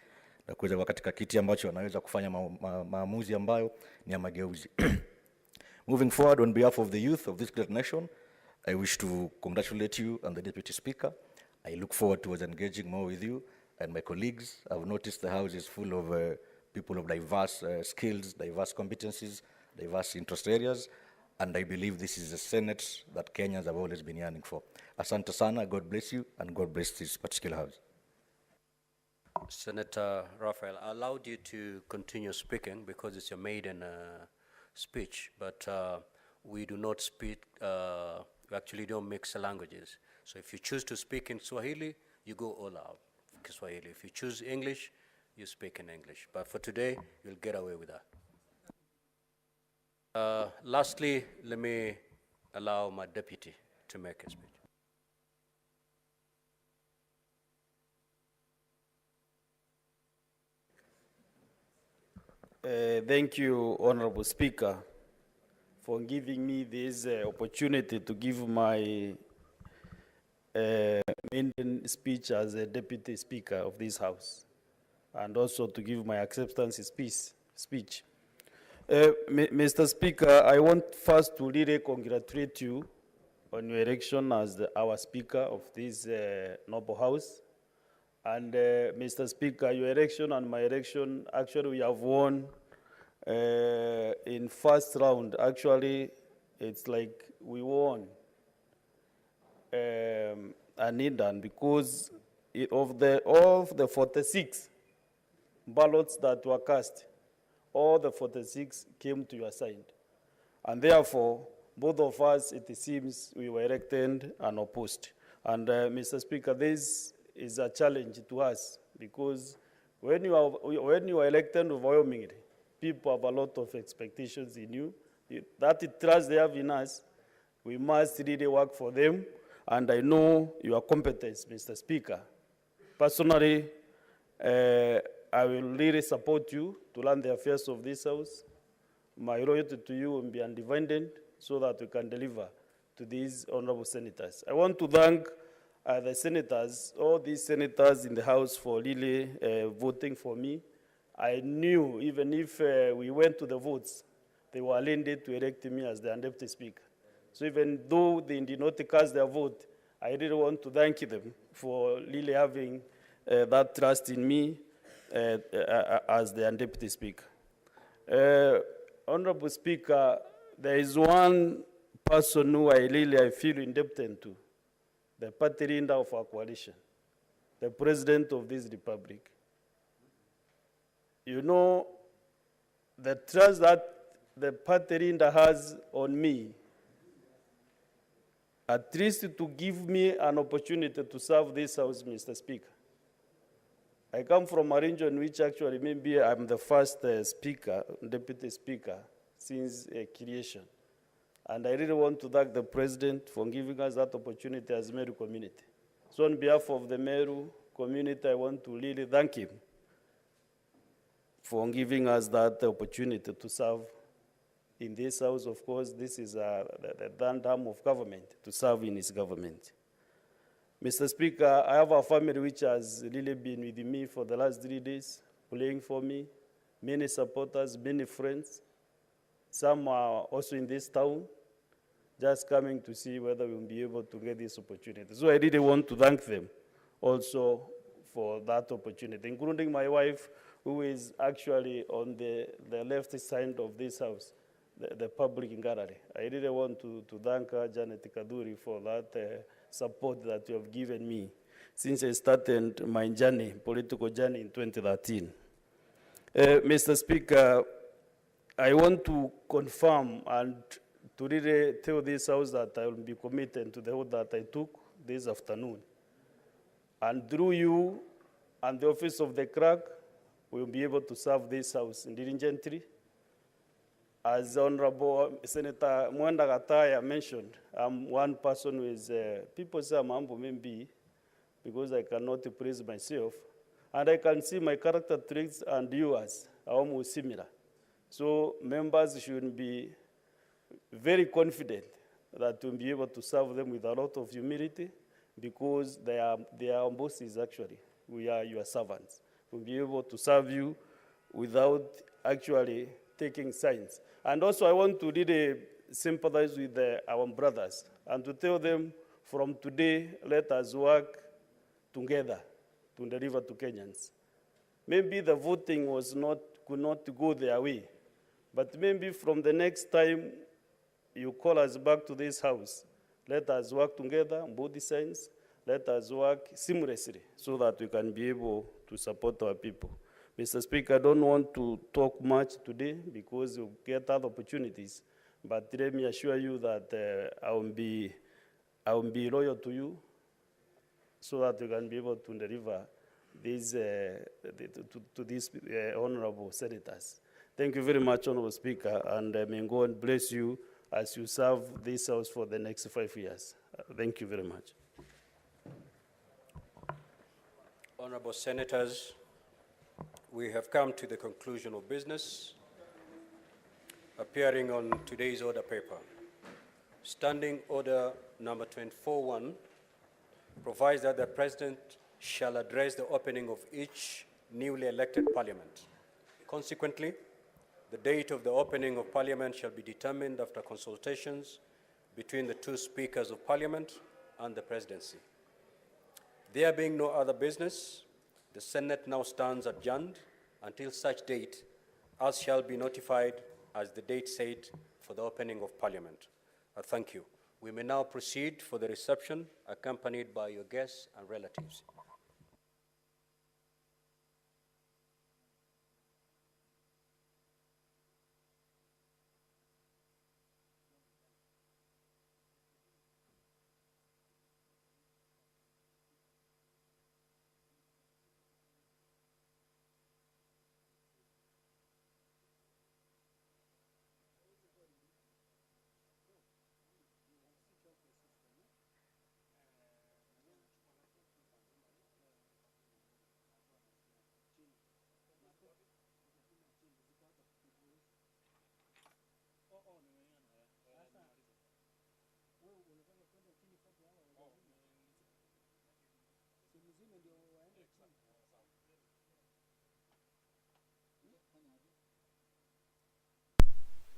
na kuweza kuwa katika kiti ambacho anaweza kufanya maamuzi ambayo ni ya mageuzi. Moving forward, on behalf of the youth of this great nation, I wish to congratulate you and the Deputy Speaker. I look forward to engaging more with you and my colleagues. I've noticed the House is full of people of diverse skills, diverse competencies, diverse interest areas, and I believe this is a Senate that Kenyans have always been yearning for. Asante sana, God bless you, and God bless this particular House. Senator Raphael, I allowed you to continue speaking because it's your maiden speech, but we do not speak, we actually don't mix languages. So if you choose to speak in Swahili, you go all out Swahili. If you choose English, you speak in English. But for today, you'll get away with that. Lastly, let me allow my deputy to make a speech. Thank you, Honorable Speaker, for giving me this opportunity to give my maiden speech as a Deputy Speaker of this House, and also to give my acceptance speech. Mr. Speaker, I want first to really congratulate you on your election as our Speaker of this noble House. And Mr. Speaker, your election and my election, actually we have won in first round. Actually, it's like we won Anidan, because of the 46 ballots that were cast, all the 46 came to your side. And therefore, both of us, it seems, we were elected and opposed. And Mr. Speaker, this is a challenge to us because when you are elected overwhelmingly, people have a lot of expectations in you. That trust they have in us, we must really work for them. And I know your competence, Mr. Speaker. Personally, I will really support you to run the affairs of this House. My loyalty to you will be undivided so that we can deliver to these honorable senators. I want to thank the senators, all these senators in the House for really voting for me. I knew even if we went to the votes, they were elected to elect me as the Deputy Speaker. So even though they did not cast their vote, I really want to thank them for really having that trust in me as the Deputy Speaker. Honorable Speaker, there is one person who I feel indebted to, the party leader of our coalition, the President of this Republic. You know, the trust that the party leader has on me, at least to give me an opportunity to serve this House, Mr. Speaker. I come from a region which actually maybe I'm the first speaker, deputy speaker, since creation. And I really want to thank the President for giving us that opportunity as Meru community. So on behalf of the Meru community, I want to really thank him for giving us that opportunity to serve in this House. Of course, this is the third arm of government, to serve in his government. Mr. Speaker, I have a family which has really been with me for the last 3 days, playing for me, many supporters, many friends. Some are also in this town, just coming to see whether we'll be able to get this opportunity. So I really want to thank them also for that opportunity, including my wife, who is actually on the left side of this House, the public gallery. I really want to thank her, Janet Kaduri, for that support that you have given me since I started my journey, political journey in 2013. Mr. Speaker, I want to confirm and to really tell this House that I will be committed to the oath that I took this afternoon. And through you and the office of the clerk, we will be able to serve this House diligently. As Honorable Senator Mwanda Gataya mentioned, I'm one person who is, people say I'm humble maybe because I cannot praise myself. And I can see my character traits and yours are almost similar. So members should be very confident that we'll be able to serve them with a lot of humility because they are bosses actually. We are your servants. We'll be able to serve you without actually taking signs. And also I want to really sympathize with our brothers and to tell them from today, let us work together to deliver to Kenyans. Maybe the voting could not go their way, but maybe from the next time you call us back to this House, let us work together on both sides. Let us work seamlessly so that we can be able to support our people. Mr. Speaker, I don't want to talk much today because you'll get other opportunities, but let me assure you that I will be loyal to you so that you can be able to deliver these, to these honorable senators. Thank you very much, Honorable Speaker, and may God bless you as you serve this House for the next 5 years. Thank you very much. Honorable Senators, we have come to the conclusion of business appearing on today's order paper. Standing Order number 24-1 provides that the President shall address the opening of each newly elected Parliament. Consequently, the date of the opening of Parliament shall be determined after consultations between the two Speakers of Parliament and the Presidency. There being no other business, the Senate now stands adjourned until such date as shall be notified as the date set for the opening of Parliament. Thank you. We may now proceed for the reception accompanied by your guests and relatives.